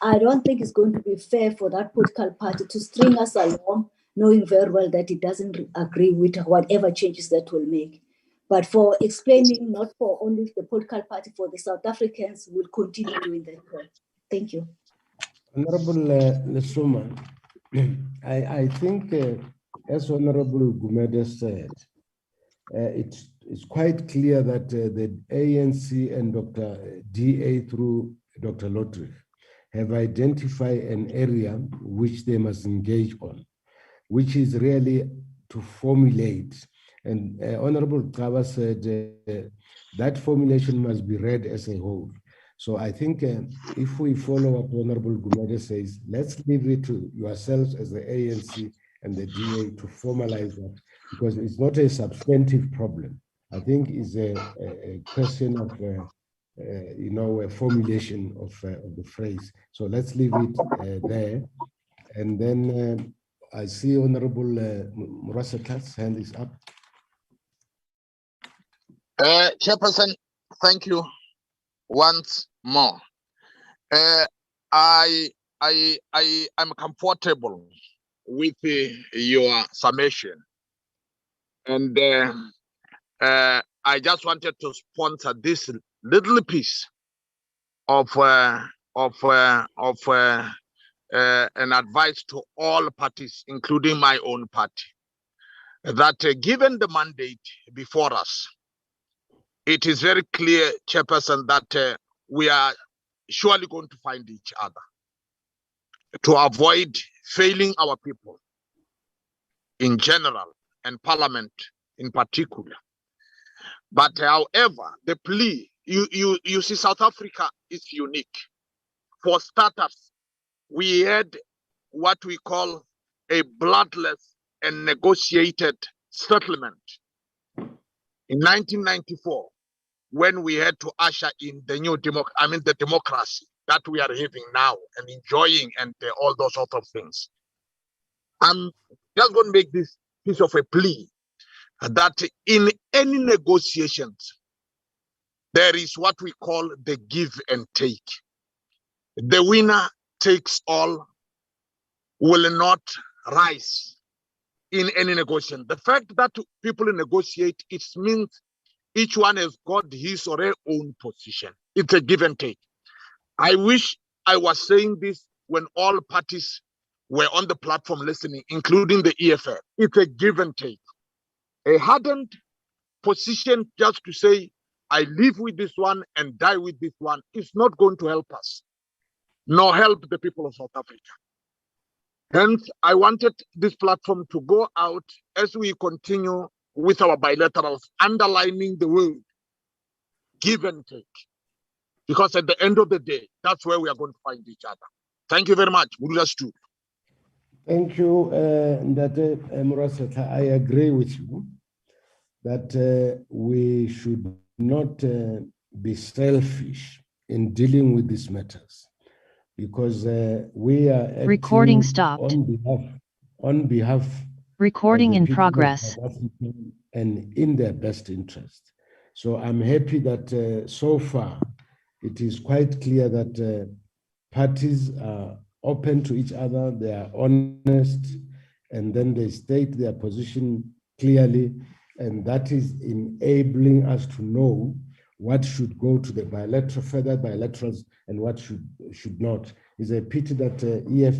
I don't think it's going to be fair for that political party to string us along, knowing very well that it doesn't agree with whatever changes that will make. But for explaining, not for only the political party, for the South Africans, we'll continue doing that. Thank you. Honorable Lesuma, I think, as Honorable Gumede said, it's quite clear that the ANC and Dr. DA through Dr. Lotrich have identified an area which they must engage on, which is really to formulate. And Honorable Kaba said that formulation must be read as a whole. So I think if we follow what Honorable Gumede says, let's leave it to yourselves as the ANC and the DA to formalize that, because it's not a substantive problem. I think it's a question of, a formulation of the phrase. So let's leave it there. And then I see Honorable Murasatat's hand is up. Chairperson, thank you once more. I'm comfortable with your summation, and I just wanted to sponsor this little piece of an advice to all parties, including my own party, that given the mandate before us, it is very clear, Chairperson, that we are surely going to find each other to avoid failing our people in general and Parliament in particular. But however, the plea, you see, South Africa is unique. For starters, we had what we call a bloodless and negotiated settlement in 1994, when we had to usher in the new the democracy that we are having now and enjoying, and all those sort of things. I'm just going to make this piece of a plea that in any negotiations, there is what we call the give and take. The winner takes all will not rise in any negotiation. The fact that people negotiate, it means each one has got his or her own position. It's a give and take. I wish I was saying this when all parties were on the platform listening, including the EFF. It's a give and take. A hardened position just to say, I live with this one and die with this one, is not going to help us, nor help the people of South Africa. Hence, I wanted this platform to go out as we continue with our bilaterals, underlining the word give and take. Because at the end of the day, that's where we are going to find each other. Thank you very much. Thank you, Ndate Murasata. I agree with you that we should not be selfish in dealing with these matters, because we are acting Recording stopped. on behalf Recording of the in people progress. of South Africa and in their best interest. So I'm happy that so far it is quite clear that parties are open to each other, they are honest, and then they state their position clearly, and that is enabling us to know what should go to the bilateral, further bilaterals, and what should not. It's a pity that EF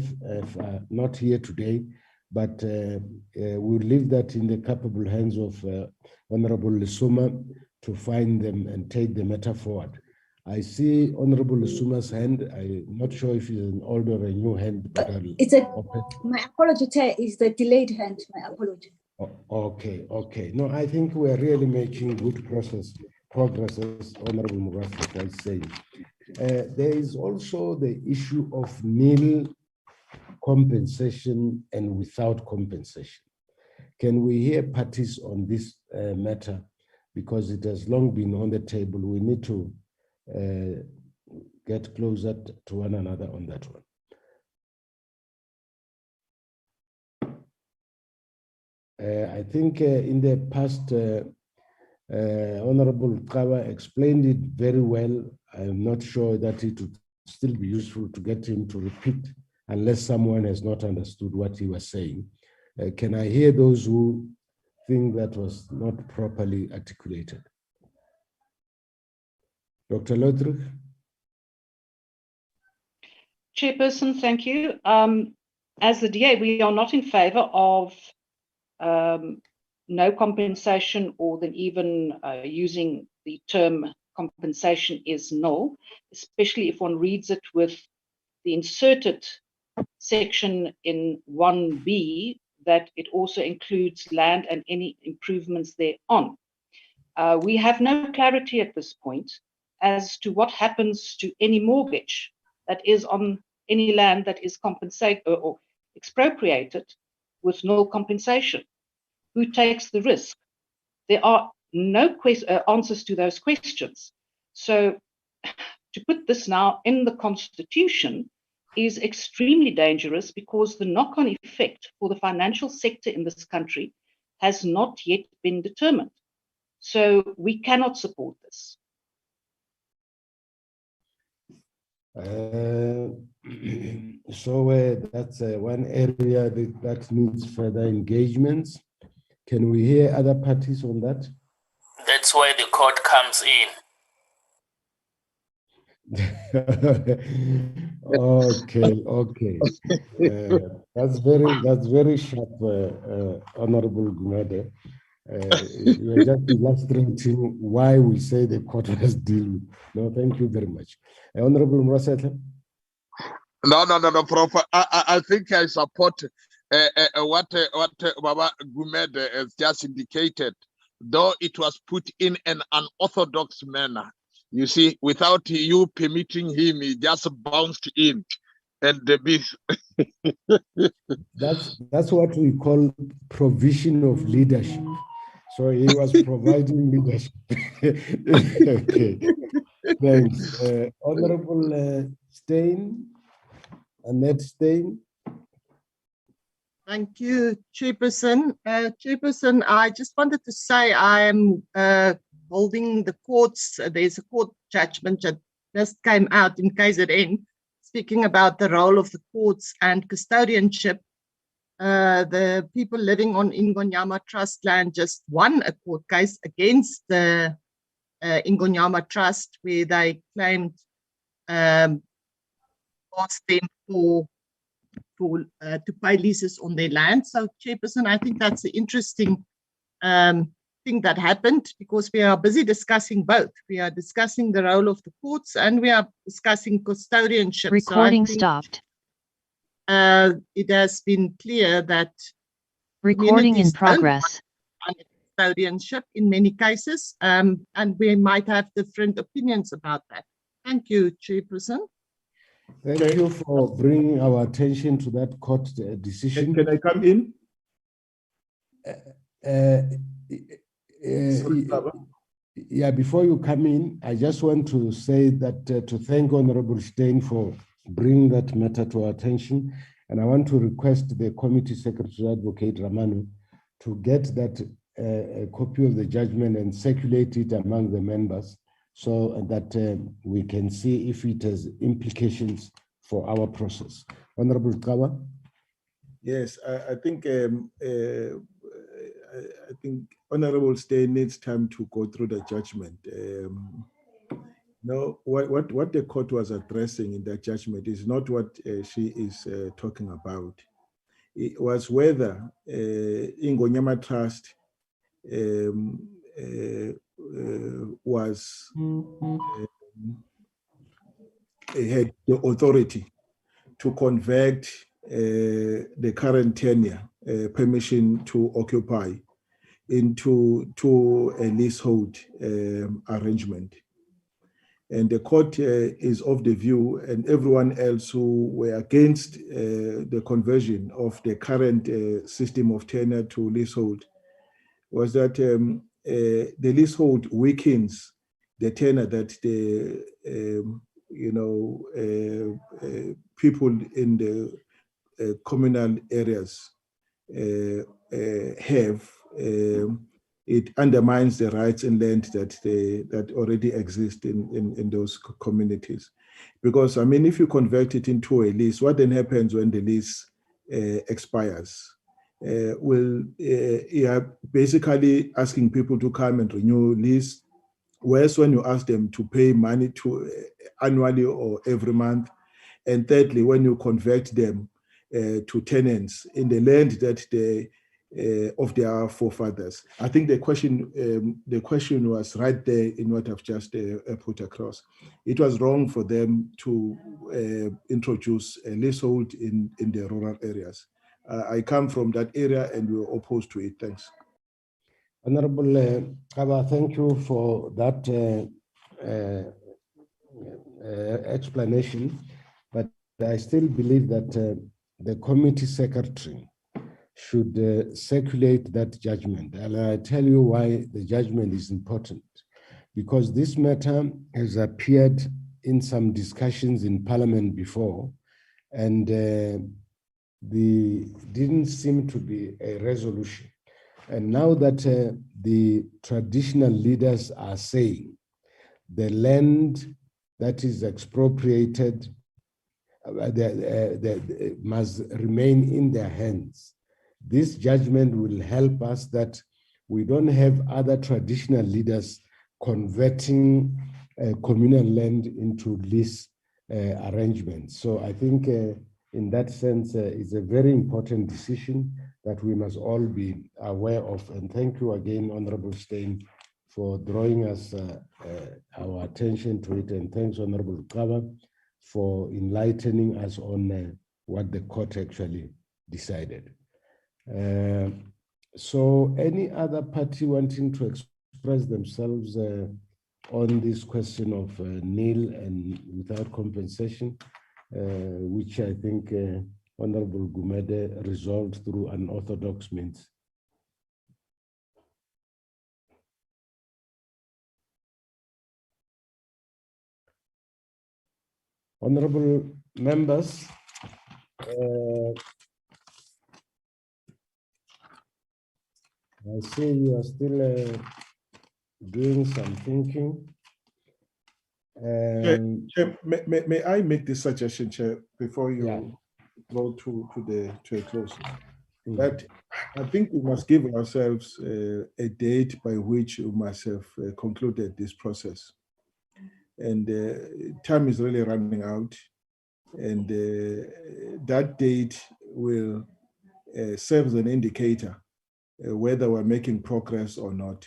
are not here today, but we'll leave that in the capable hands of Honorable Lisuma to find them and take the matter forward. I see Honorable Lisuma's hand. I'm not sure if it's an old or a new hand, but my apology, Chair, is the delayed hand. My apology. Okay. No, I think we're really making good progress, as Honorable Murasa was saying. There is also the issue of nil compensation and without compensation. Can we hear parties on this matter? Because it has long been on the table. We need to get closer to one another on that one. I think in the past, Honorable Kawa explained it very well. I'm not sure that it would still be useful to get him to repeat unless someone has not understood what he was saying. Can I hear those who think that was not properly articulated? Dr. Lodrich? Chairperson, thank you. As the DA, we are not in favor of no compensation, or then even using the term compensation is null, especially if one reads it with the inserted section in 1B that it also includes land and any improvements thereon. We have no clarity at this point as to what happens to any mortgage that is on any land that is compensated or expropriated with no compensation. Who takes the risk? There are no answers to those questions. So to put this now in the Constitution is extremely dangerous, because the knock-on effect for the financial sector in this country has not yet been determined. So we cannot support this. So that's one area that needs further engagements. Can we hear other parties on that? That's why the court comes in. Okay. That's very sharp, Honorable Gumede. You are just illustrating why we say the court must deal with. No, thank you very much. Honorable Muraseta? No, Prof. I think I support what Baba Gumede has just indicated, though it was put in an unorthodox manner. You see, without you permitting him, he just bounced in, and the beast. That's what we call provision of leadership. So he was providing leadership. Okay, thanks. Honorable Stein, Annette Stein. Thank you, Chairperson. Chairperson, I just wanted to say I am holding the courts. There's a court judgment that just came out in KZN speaking about the role of the courts and custodianship. The people living on Ingonyama Trust land just won a court case against the Ingonyama Trust, where they claimed asked them to pay leases on their land. So, Chairperson, I think that's an interesting thing that happened, because we are busy discussing both. We are discussing the role of the courts and we are discussing custodianship. Recording stopped. It has been clear that recording in progress. Custodianship in many cases, and we might have different opinions about that. Thank you, Chairperson. Thank you for bringing our attention to that court decision. Can I come in? Yeah, before you come in, I just want to say that to thank Honorable Stein for bringing that matter to our attention. And I want to request the committee secretary, Advocate Ramanu, to get that a copy of the judgment and circulate it among the members, so that we can see if it has implications for our process. Honorable Kawa. Yes, I think Honorable Stay needs time to go through the judgment. No, what the court was addressing in that judgment is not what she is talking about. It was whether Ingonyama Trust was had the authority to convert the current tenure permission to occupy into a leasehold arrangement. And the court is of the view, and everyone else who were against the conversion of the current system of tenure to leasehold, was that the leasehold weakens the tenure that the people in the communal areas have. It undermines the rights and land that already exist in those communities. Because, I mean, if you convert it into a lease, what then happens when the lease expires? You are basically asking people to come and renew lease, whereas when you ask them to pay money to annually or every month. And thirdly, when you convert them to tenants in the land that they of their forefathers. I think the question was right there in what I've just put across. It was wrong for them to introduce a leasehold in the rural areas. I come from that area and we're opposed to it. Thanks. Honorable Kaba, thank you for that explanation, but I still believe that the committee secretary should circulate that judgment. And I tell you why the judgment is important. Because this matter has appeared in some discussions in Parliament before, and didn't seem to be a resolution. And now that the traditional leaders are saying the land that is expropriated must remain in their hands, this judgment will help us that we don't have other traditional leaders converting communal land into lease arrangements. So I think in that sense, it's a very important decision that we must all be aware of. And thank you again, Honorable Stein, for drawing us our attention to it. And thanks, Honorable Kaba, for enlightening us on what the court actually decided. So any other party wanting to express themselves on this question of nil and without compensation, which I think Honorable Gumede resolved through unorthodox means? Honorable members, I see you are still doing some thinking. Chair, may I make this suggestion, Chair, before you go to a close? That I think we must give ourselves a date by which we must have concluded this process. And time is really running out. And that date will serve as an indicator whether we're making progress or not.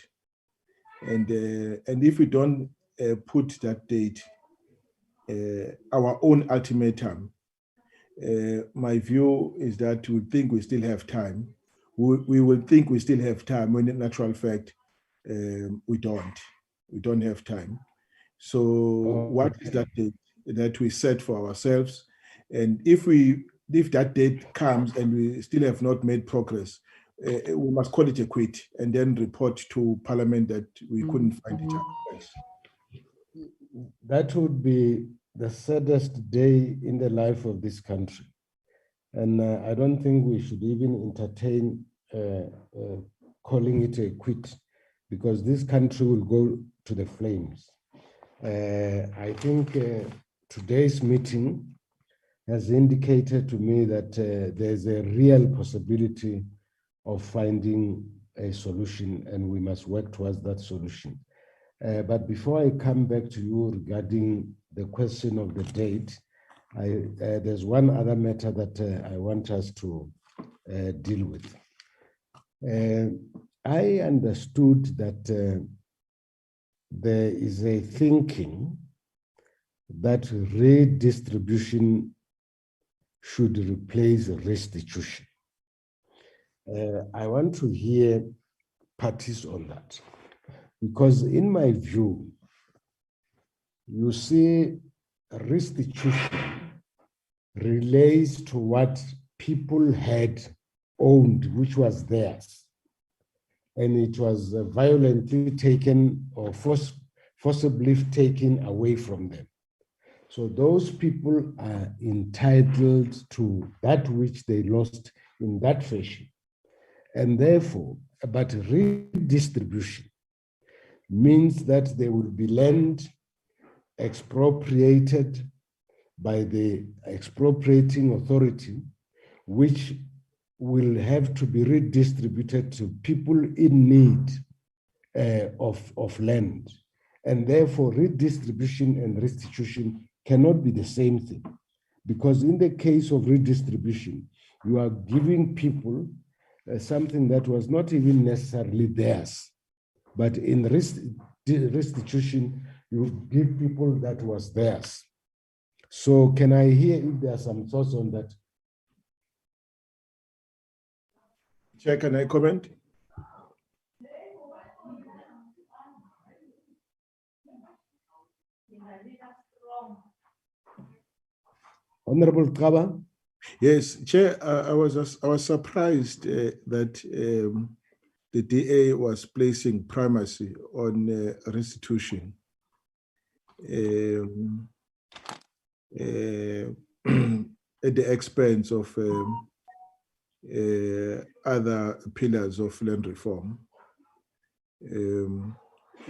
And if we don't put that date, our own ultimatum, my view is that we think we still have time. We will think we still have time when in actual fact, we don't have time. So what is that date that we set for ourselves? And if that date comes and we still have not made progress, we must call it a quit and then report to Parliament that we couldn't find it out. That would be the saddest day in the life of this country. And I don't think we should even entertain calling it a quit, because this country will go to the flames. I think today's meeting has indicated to me that there's a real possibility of finding a solution, and we must work towards that solution. But before I come back to you regarding the question of the date, there's one other matter that I want us to deal with. I understood that there is a thinking that redistribution should replace restitution. I want to hear parties on that, because in my view, you see, restitution relates to what people had owned, which was theirs, and it was violently taken or forcibly taken away from them. So those people are entitled to that which they lost in that fashion. And therefore, but redistribution means that there will be land expropriated by the expropriating authority, which will have to be redistributed to people in need of land. And therefore, redistribution and restitution cannot be the same thing. Because in the case of redistribution, you are giving people something that was not even necessarily theirs. But in restitution, you give people that was theirs. So can I hear if there are some thoughts on that? Chair, can I comment? Honorable Kaba? Yes, Chair, I was surprised that the DA was placing primacy on restitution at the expense of other pillars of land reform. You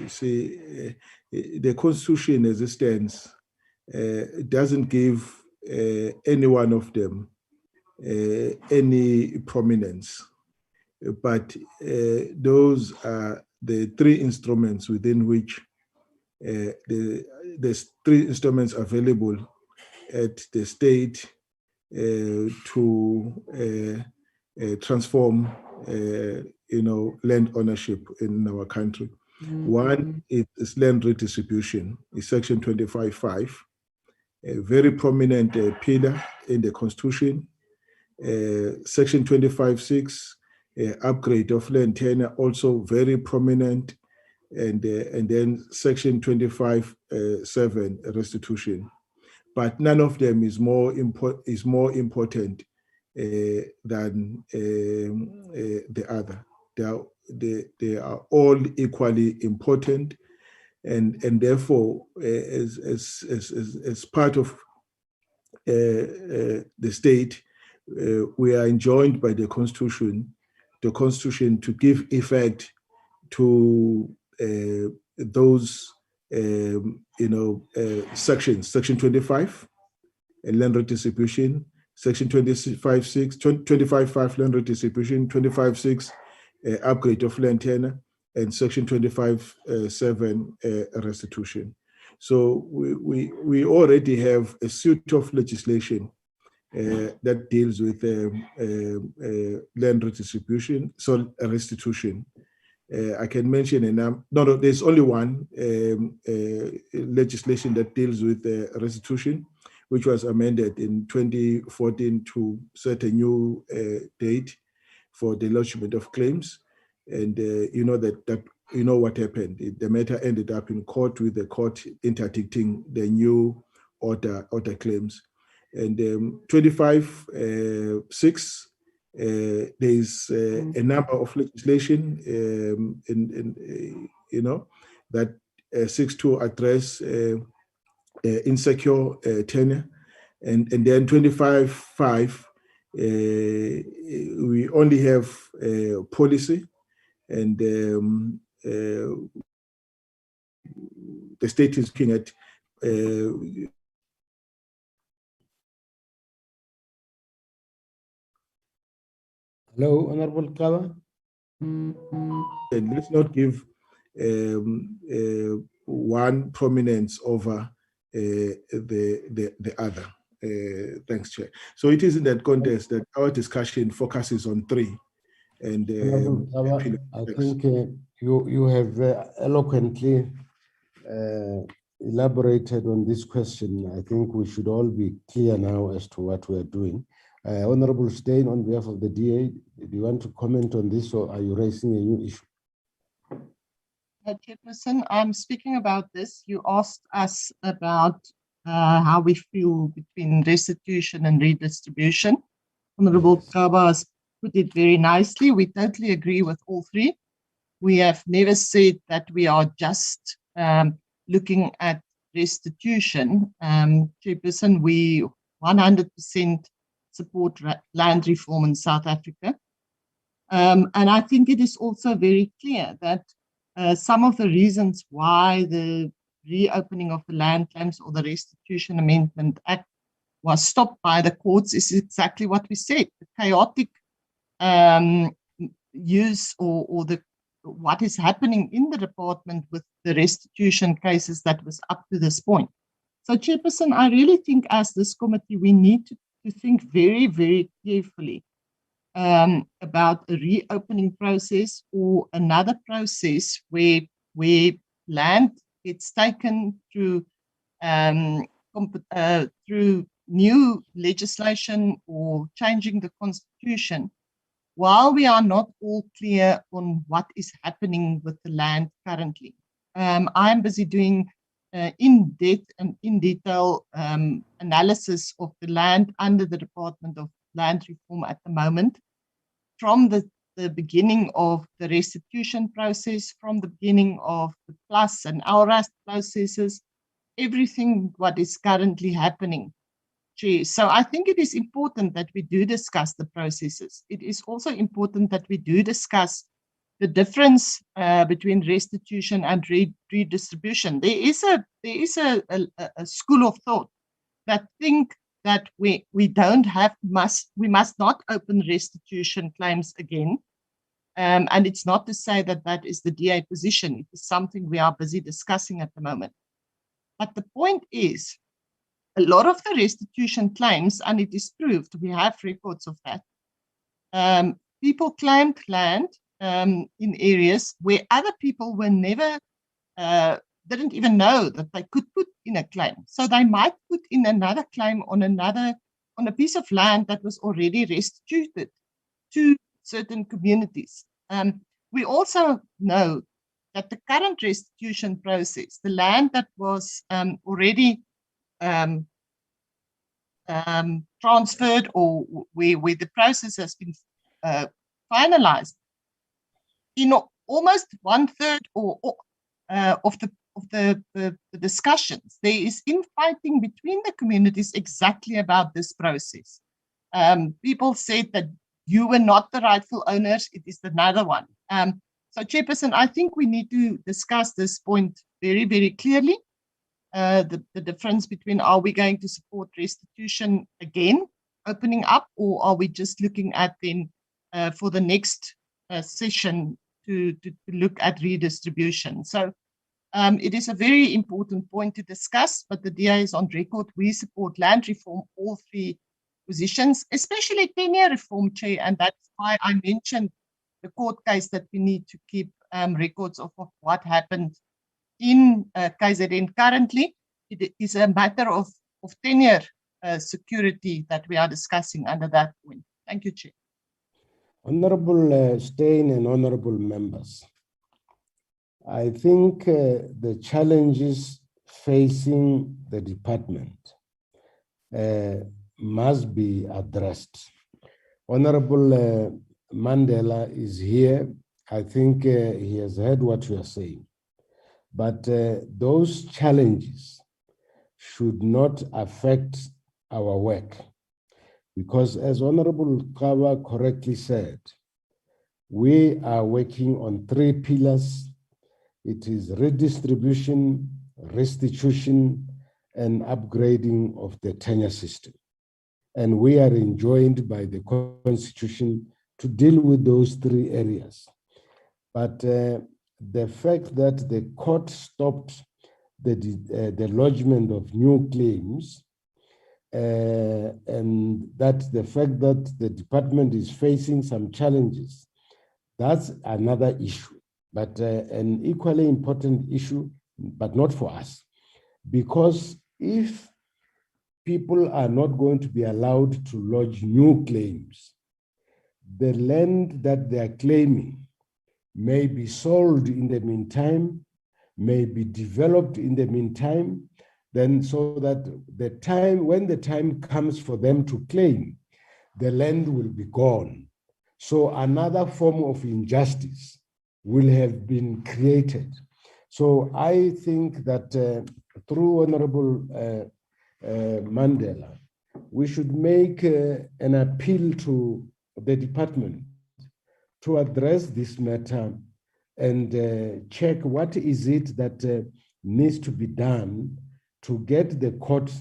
see, the Constitution as it stands doesn't give any one of them any prominence, but those are the three instruments within which there's three instruments available at the state to transform land ownership in our country. One is land redistribution, is Section 25.5, a very prominent pillar in the Constitution. Section 25.6, upgrade of land tenure, also very prominent, and then Section 25.7, restitution. But none of them is more important than the other. They are all equally important, and therefore, as part of the state, we are enjoined by the Constitution to give effect to those sections, Section 25, land redistribution, Section 25.5, land redistribution, 25.6, upgrade of land tenure, and Section 25.7, restitution. So we already have a suite of legislation that deals with land redistribution, so restitution. I can mention there's only one legislation that deals with restitution, which was amended in 2014 to set a new date for the lodgement of claims. And you know what happened. The matter ended up in court, with the court interdicting the new order claims. And 25.6, there's a number of legislation that seeks to address insecure tenure, and then 25.5, we only have policy, and the state is looking at Hello, Honorable Kawa. And let's not give one prominence over the other. Thanks, Chair. So it is in that context that our discussion focuses on three. And Honorable Kawa, I think you have eloquently elaborated on this question. I think we should all be clear now as to what we are doing. Honorable Stein, on behalf of the DA, do you want to comment on this, or are you raising a new issue? Chairperson, I'm speaking about this. You asked us about how we feel between restitution and redistribution. Honorable Kaba has put it very nicely. We totally agree with all three. We have never said that we are just looking at restitution. Chairperson, we 100% support land reform in South Africa. And I think it is also very clear that some of the reasons why the reopening of the Land Claims or the Restitution Amendment Act was stopped by the courts is exactly what we said. The chaotic use or what is happening in the department with the restitution cases that was up to this point. So, Chairperson, I really think as this committee, we need to think very, very carefully about a reopening process or another process where land gets taken through new legislation or changing the constitution, while we are not all clear on what is happening with the land currently. I am busy doing in-depth and in-detail analysis of the land under the Department of Land Reform at the moment, from the beginning of the restitution process, from the beginning of the plus and LRAS processes, everything what is currently happening. So I think it is important that we do discuss the processes. It is also important that we do discuss the difference between restitution and redistribution. There is a school of thought that think that we must not open restitution claims again. And it's not to say that that is the DA position. It is something we are busy discussing at the moment. But the point is, a lot of the restitution claims, and it is proved, we have records of that, people claimed land in areas where other people were never, didn't even know that they could put in a claim. So they might put in another claim on a piece of land that was already restituted to certain communities. We also know that the current restitution process, the land that was already transferred or where the process has been finalized, in almost 1/3 of the discussions, there is infighting between the communities exactly about this process. People said that you were not the rightful owners, it is another one. So, Chairperson, I think we need to discuss this point very, very clearly. The difference between, are we going to support restitution again, opening up, or are we just looking at then for the next session to look at redistribution? So it is a very important point to discuss, but the DA is on record. We support land reform, all three positions, especially tenure reform, Chair, and that's why I mentioned the court case that we need to keep records of what happened in KZN currently. It is a matter of tenure security that we are discussing under that point. Thank you, Chair. Honorable Stein and honorable members, I think the challenges facing the department must be addressed. Honorable Mandela is here. I think he has heard what you are saying. But those challenges should not affect our work, because as Honorable Kawa correctly said, we are working on three pillars. It is redistribution, restitution, and upgrading of the tenure system. And we are enjoined by the Constitution to deal with those three areas. But the fact that the court stopped the lodgement of new claims, and that the fact that the department is facing some challenges, that's another issue, but an equally important issue, but not for us. Because if people are not going to be allowed to lodge new claims, the land that they are claiming may be sold in the meantime, may be developed in the meantime, then so that the time, when the time comes for them to claim, the land will be gone. So another form of injustice will have been created. So I think that through Honorable Mandela, we should make an appeal to the department to address this matter and check what is it that needs to be done to get the court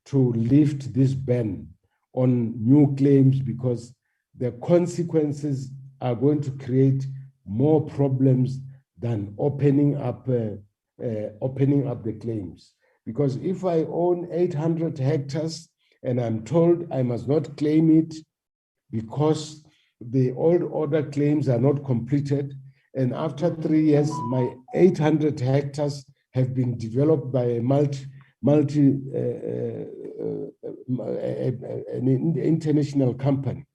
to lift this ban on new claims, because the consequences are going to create more problems than opening up the claims. Because if I own 800 hectares and I'm told I must not claim it because the old order claims are not completed, and after 3 years, my 800 hectares have been developed by an international company,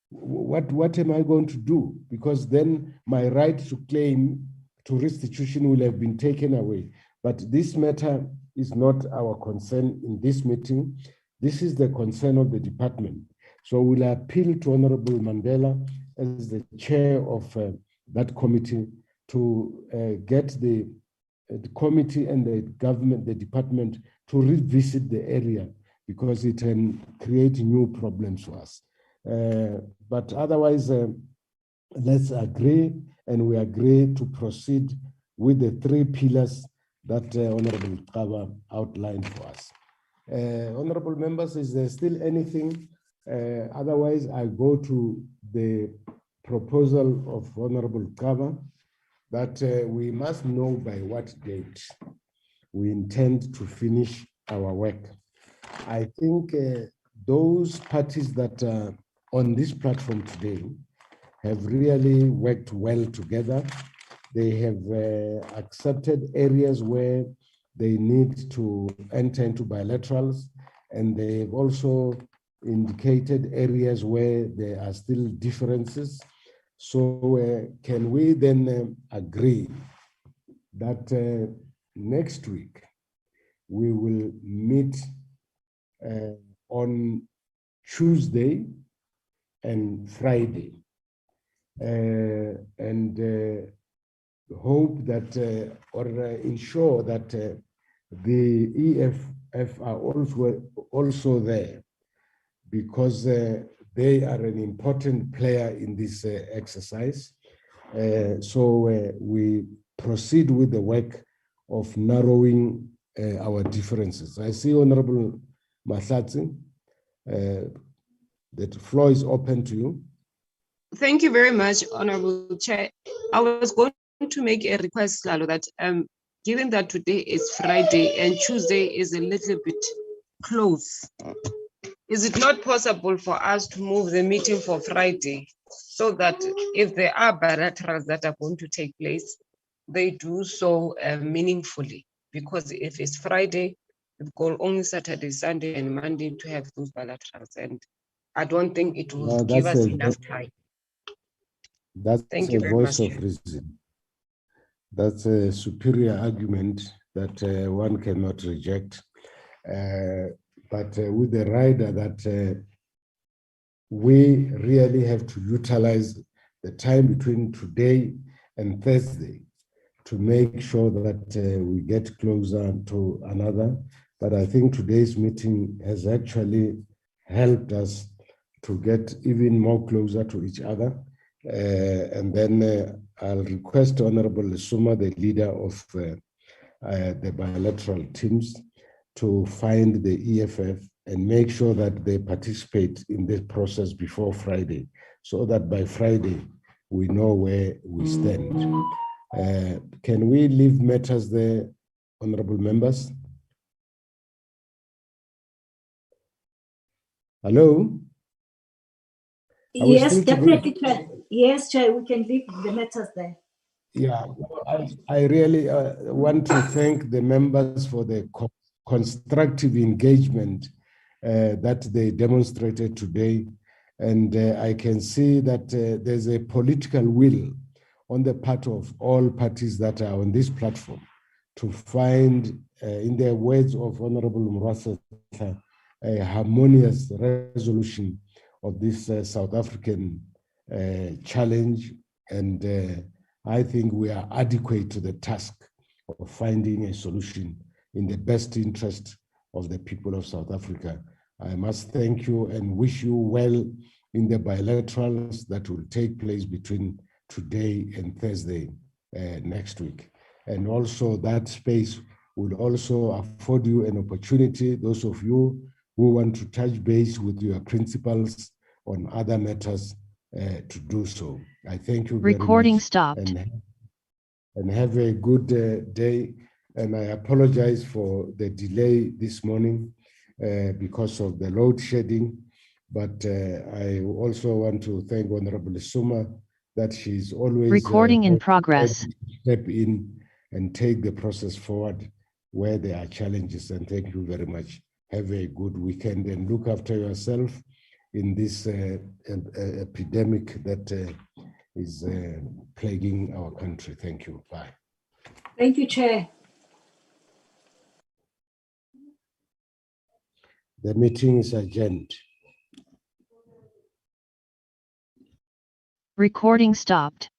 what am I going to do? Because then my right to claim to restitution will have been taken away. But this matter is not our concern in this meeting. This is the concern of the department. So we'll appeal to Honorable Mandela as the chair of that committee to get the committee and the government, the department, to revisit the area, because it can create new problems for us. But otherwise, let's agree, and we agree to proceed with the 3 pillars that Honorable Kaba outlined for us. Honorable members, is there still anything? Otherwise, I go to the proposal of Honorable Kaba that we must know by what date we intend to finish our work. I think those parties that are on this platform today have really worked well together. They have accepted areas where they need to enter into bilaterals, and they have also indicated areas where there are still differences. So can we then agree that next week we will meet on Tuesday and Friday, and hope that or ensure that the EFF are also there, because they are an important player in this exercise. So we proceed with the work of narrowing our differences. I see Honorable Mahlatsi, the floor is open to you. Thank you very much, Honorable Chair. I was going to make a request, Lalo, that given that today is Friday and Tuesday is a little bit close, is it not possible for us to move the meeting for Friday, so that if there are bilaterals that are going to take place, they do so meaningfully? Because if it's Friday, we've got only Saturday, Sunday, and Monday to have those bilaterals, and I don't think it will give us enough time. That's Thank you a very voice much, of reason. That's a superior argument that one cannot reject. But with the rider that we really have to utilize the time between today and Thursday to make sure that we get closer to another. But I think today's meeting has actually helped us to get even more closer to each other. And then I'll request Honorable Lesuma, the leader of the bilateral teams, to find the EFF and make sure that they participate in this process before Friday, so that by Friday we know where we stand. Can we leave matters there, honorable members? Hello? Yes, definitely, Chair. Yes, Chair, we can leave the matters there. Yeah, I really want to thank the members for the constructive engagement that they demonstrated today. And I can see that there's a political will on the part of all parties that are on this platform to find, in the words of Honorable Murasa, a harmonious resolution of this South African challenge. And I think we are adequate to the task of finding a solution in the best interest of the people of South Africa. I must thank you and wish you well in the bilaterals that will take place between today and Thursday next week. And also that space will also afford you an opportunity, those of you who want to touch base with your principals on other matters, to do so. I thank you very much. Recording stopped. And have a good day. And I apologize for the delay this morning because of the load shedding. But I also want to thank Honorable Suma that she's always Recording in progress. Step in and take the process forward where there are challenges. And thank you very much. Have a good weekend and look after yourself in this epidemic that is plaguing our country. Thank you. Bye. Thank you, Chair. The meeting is adjourned. Recording stopped.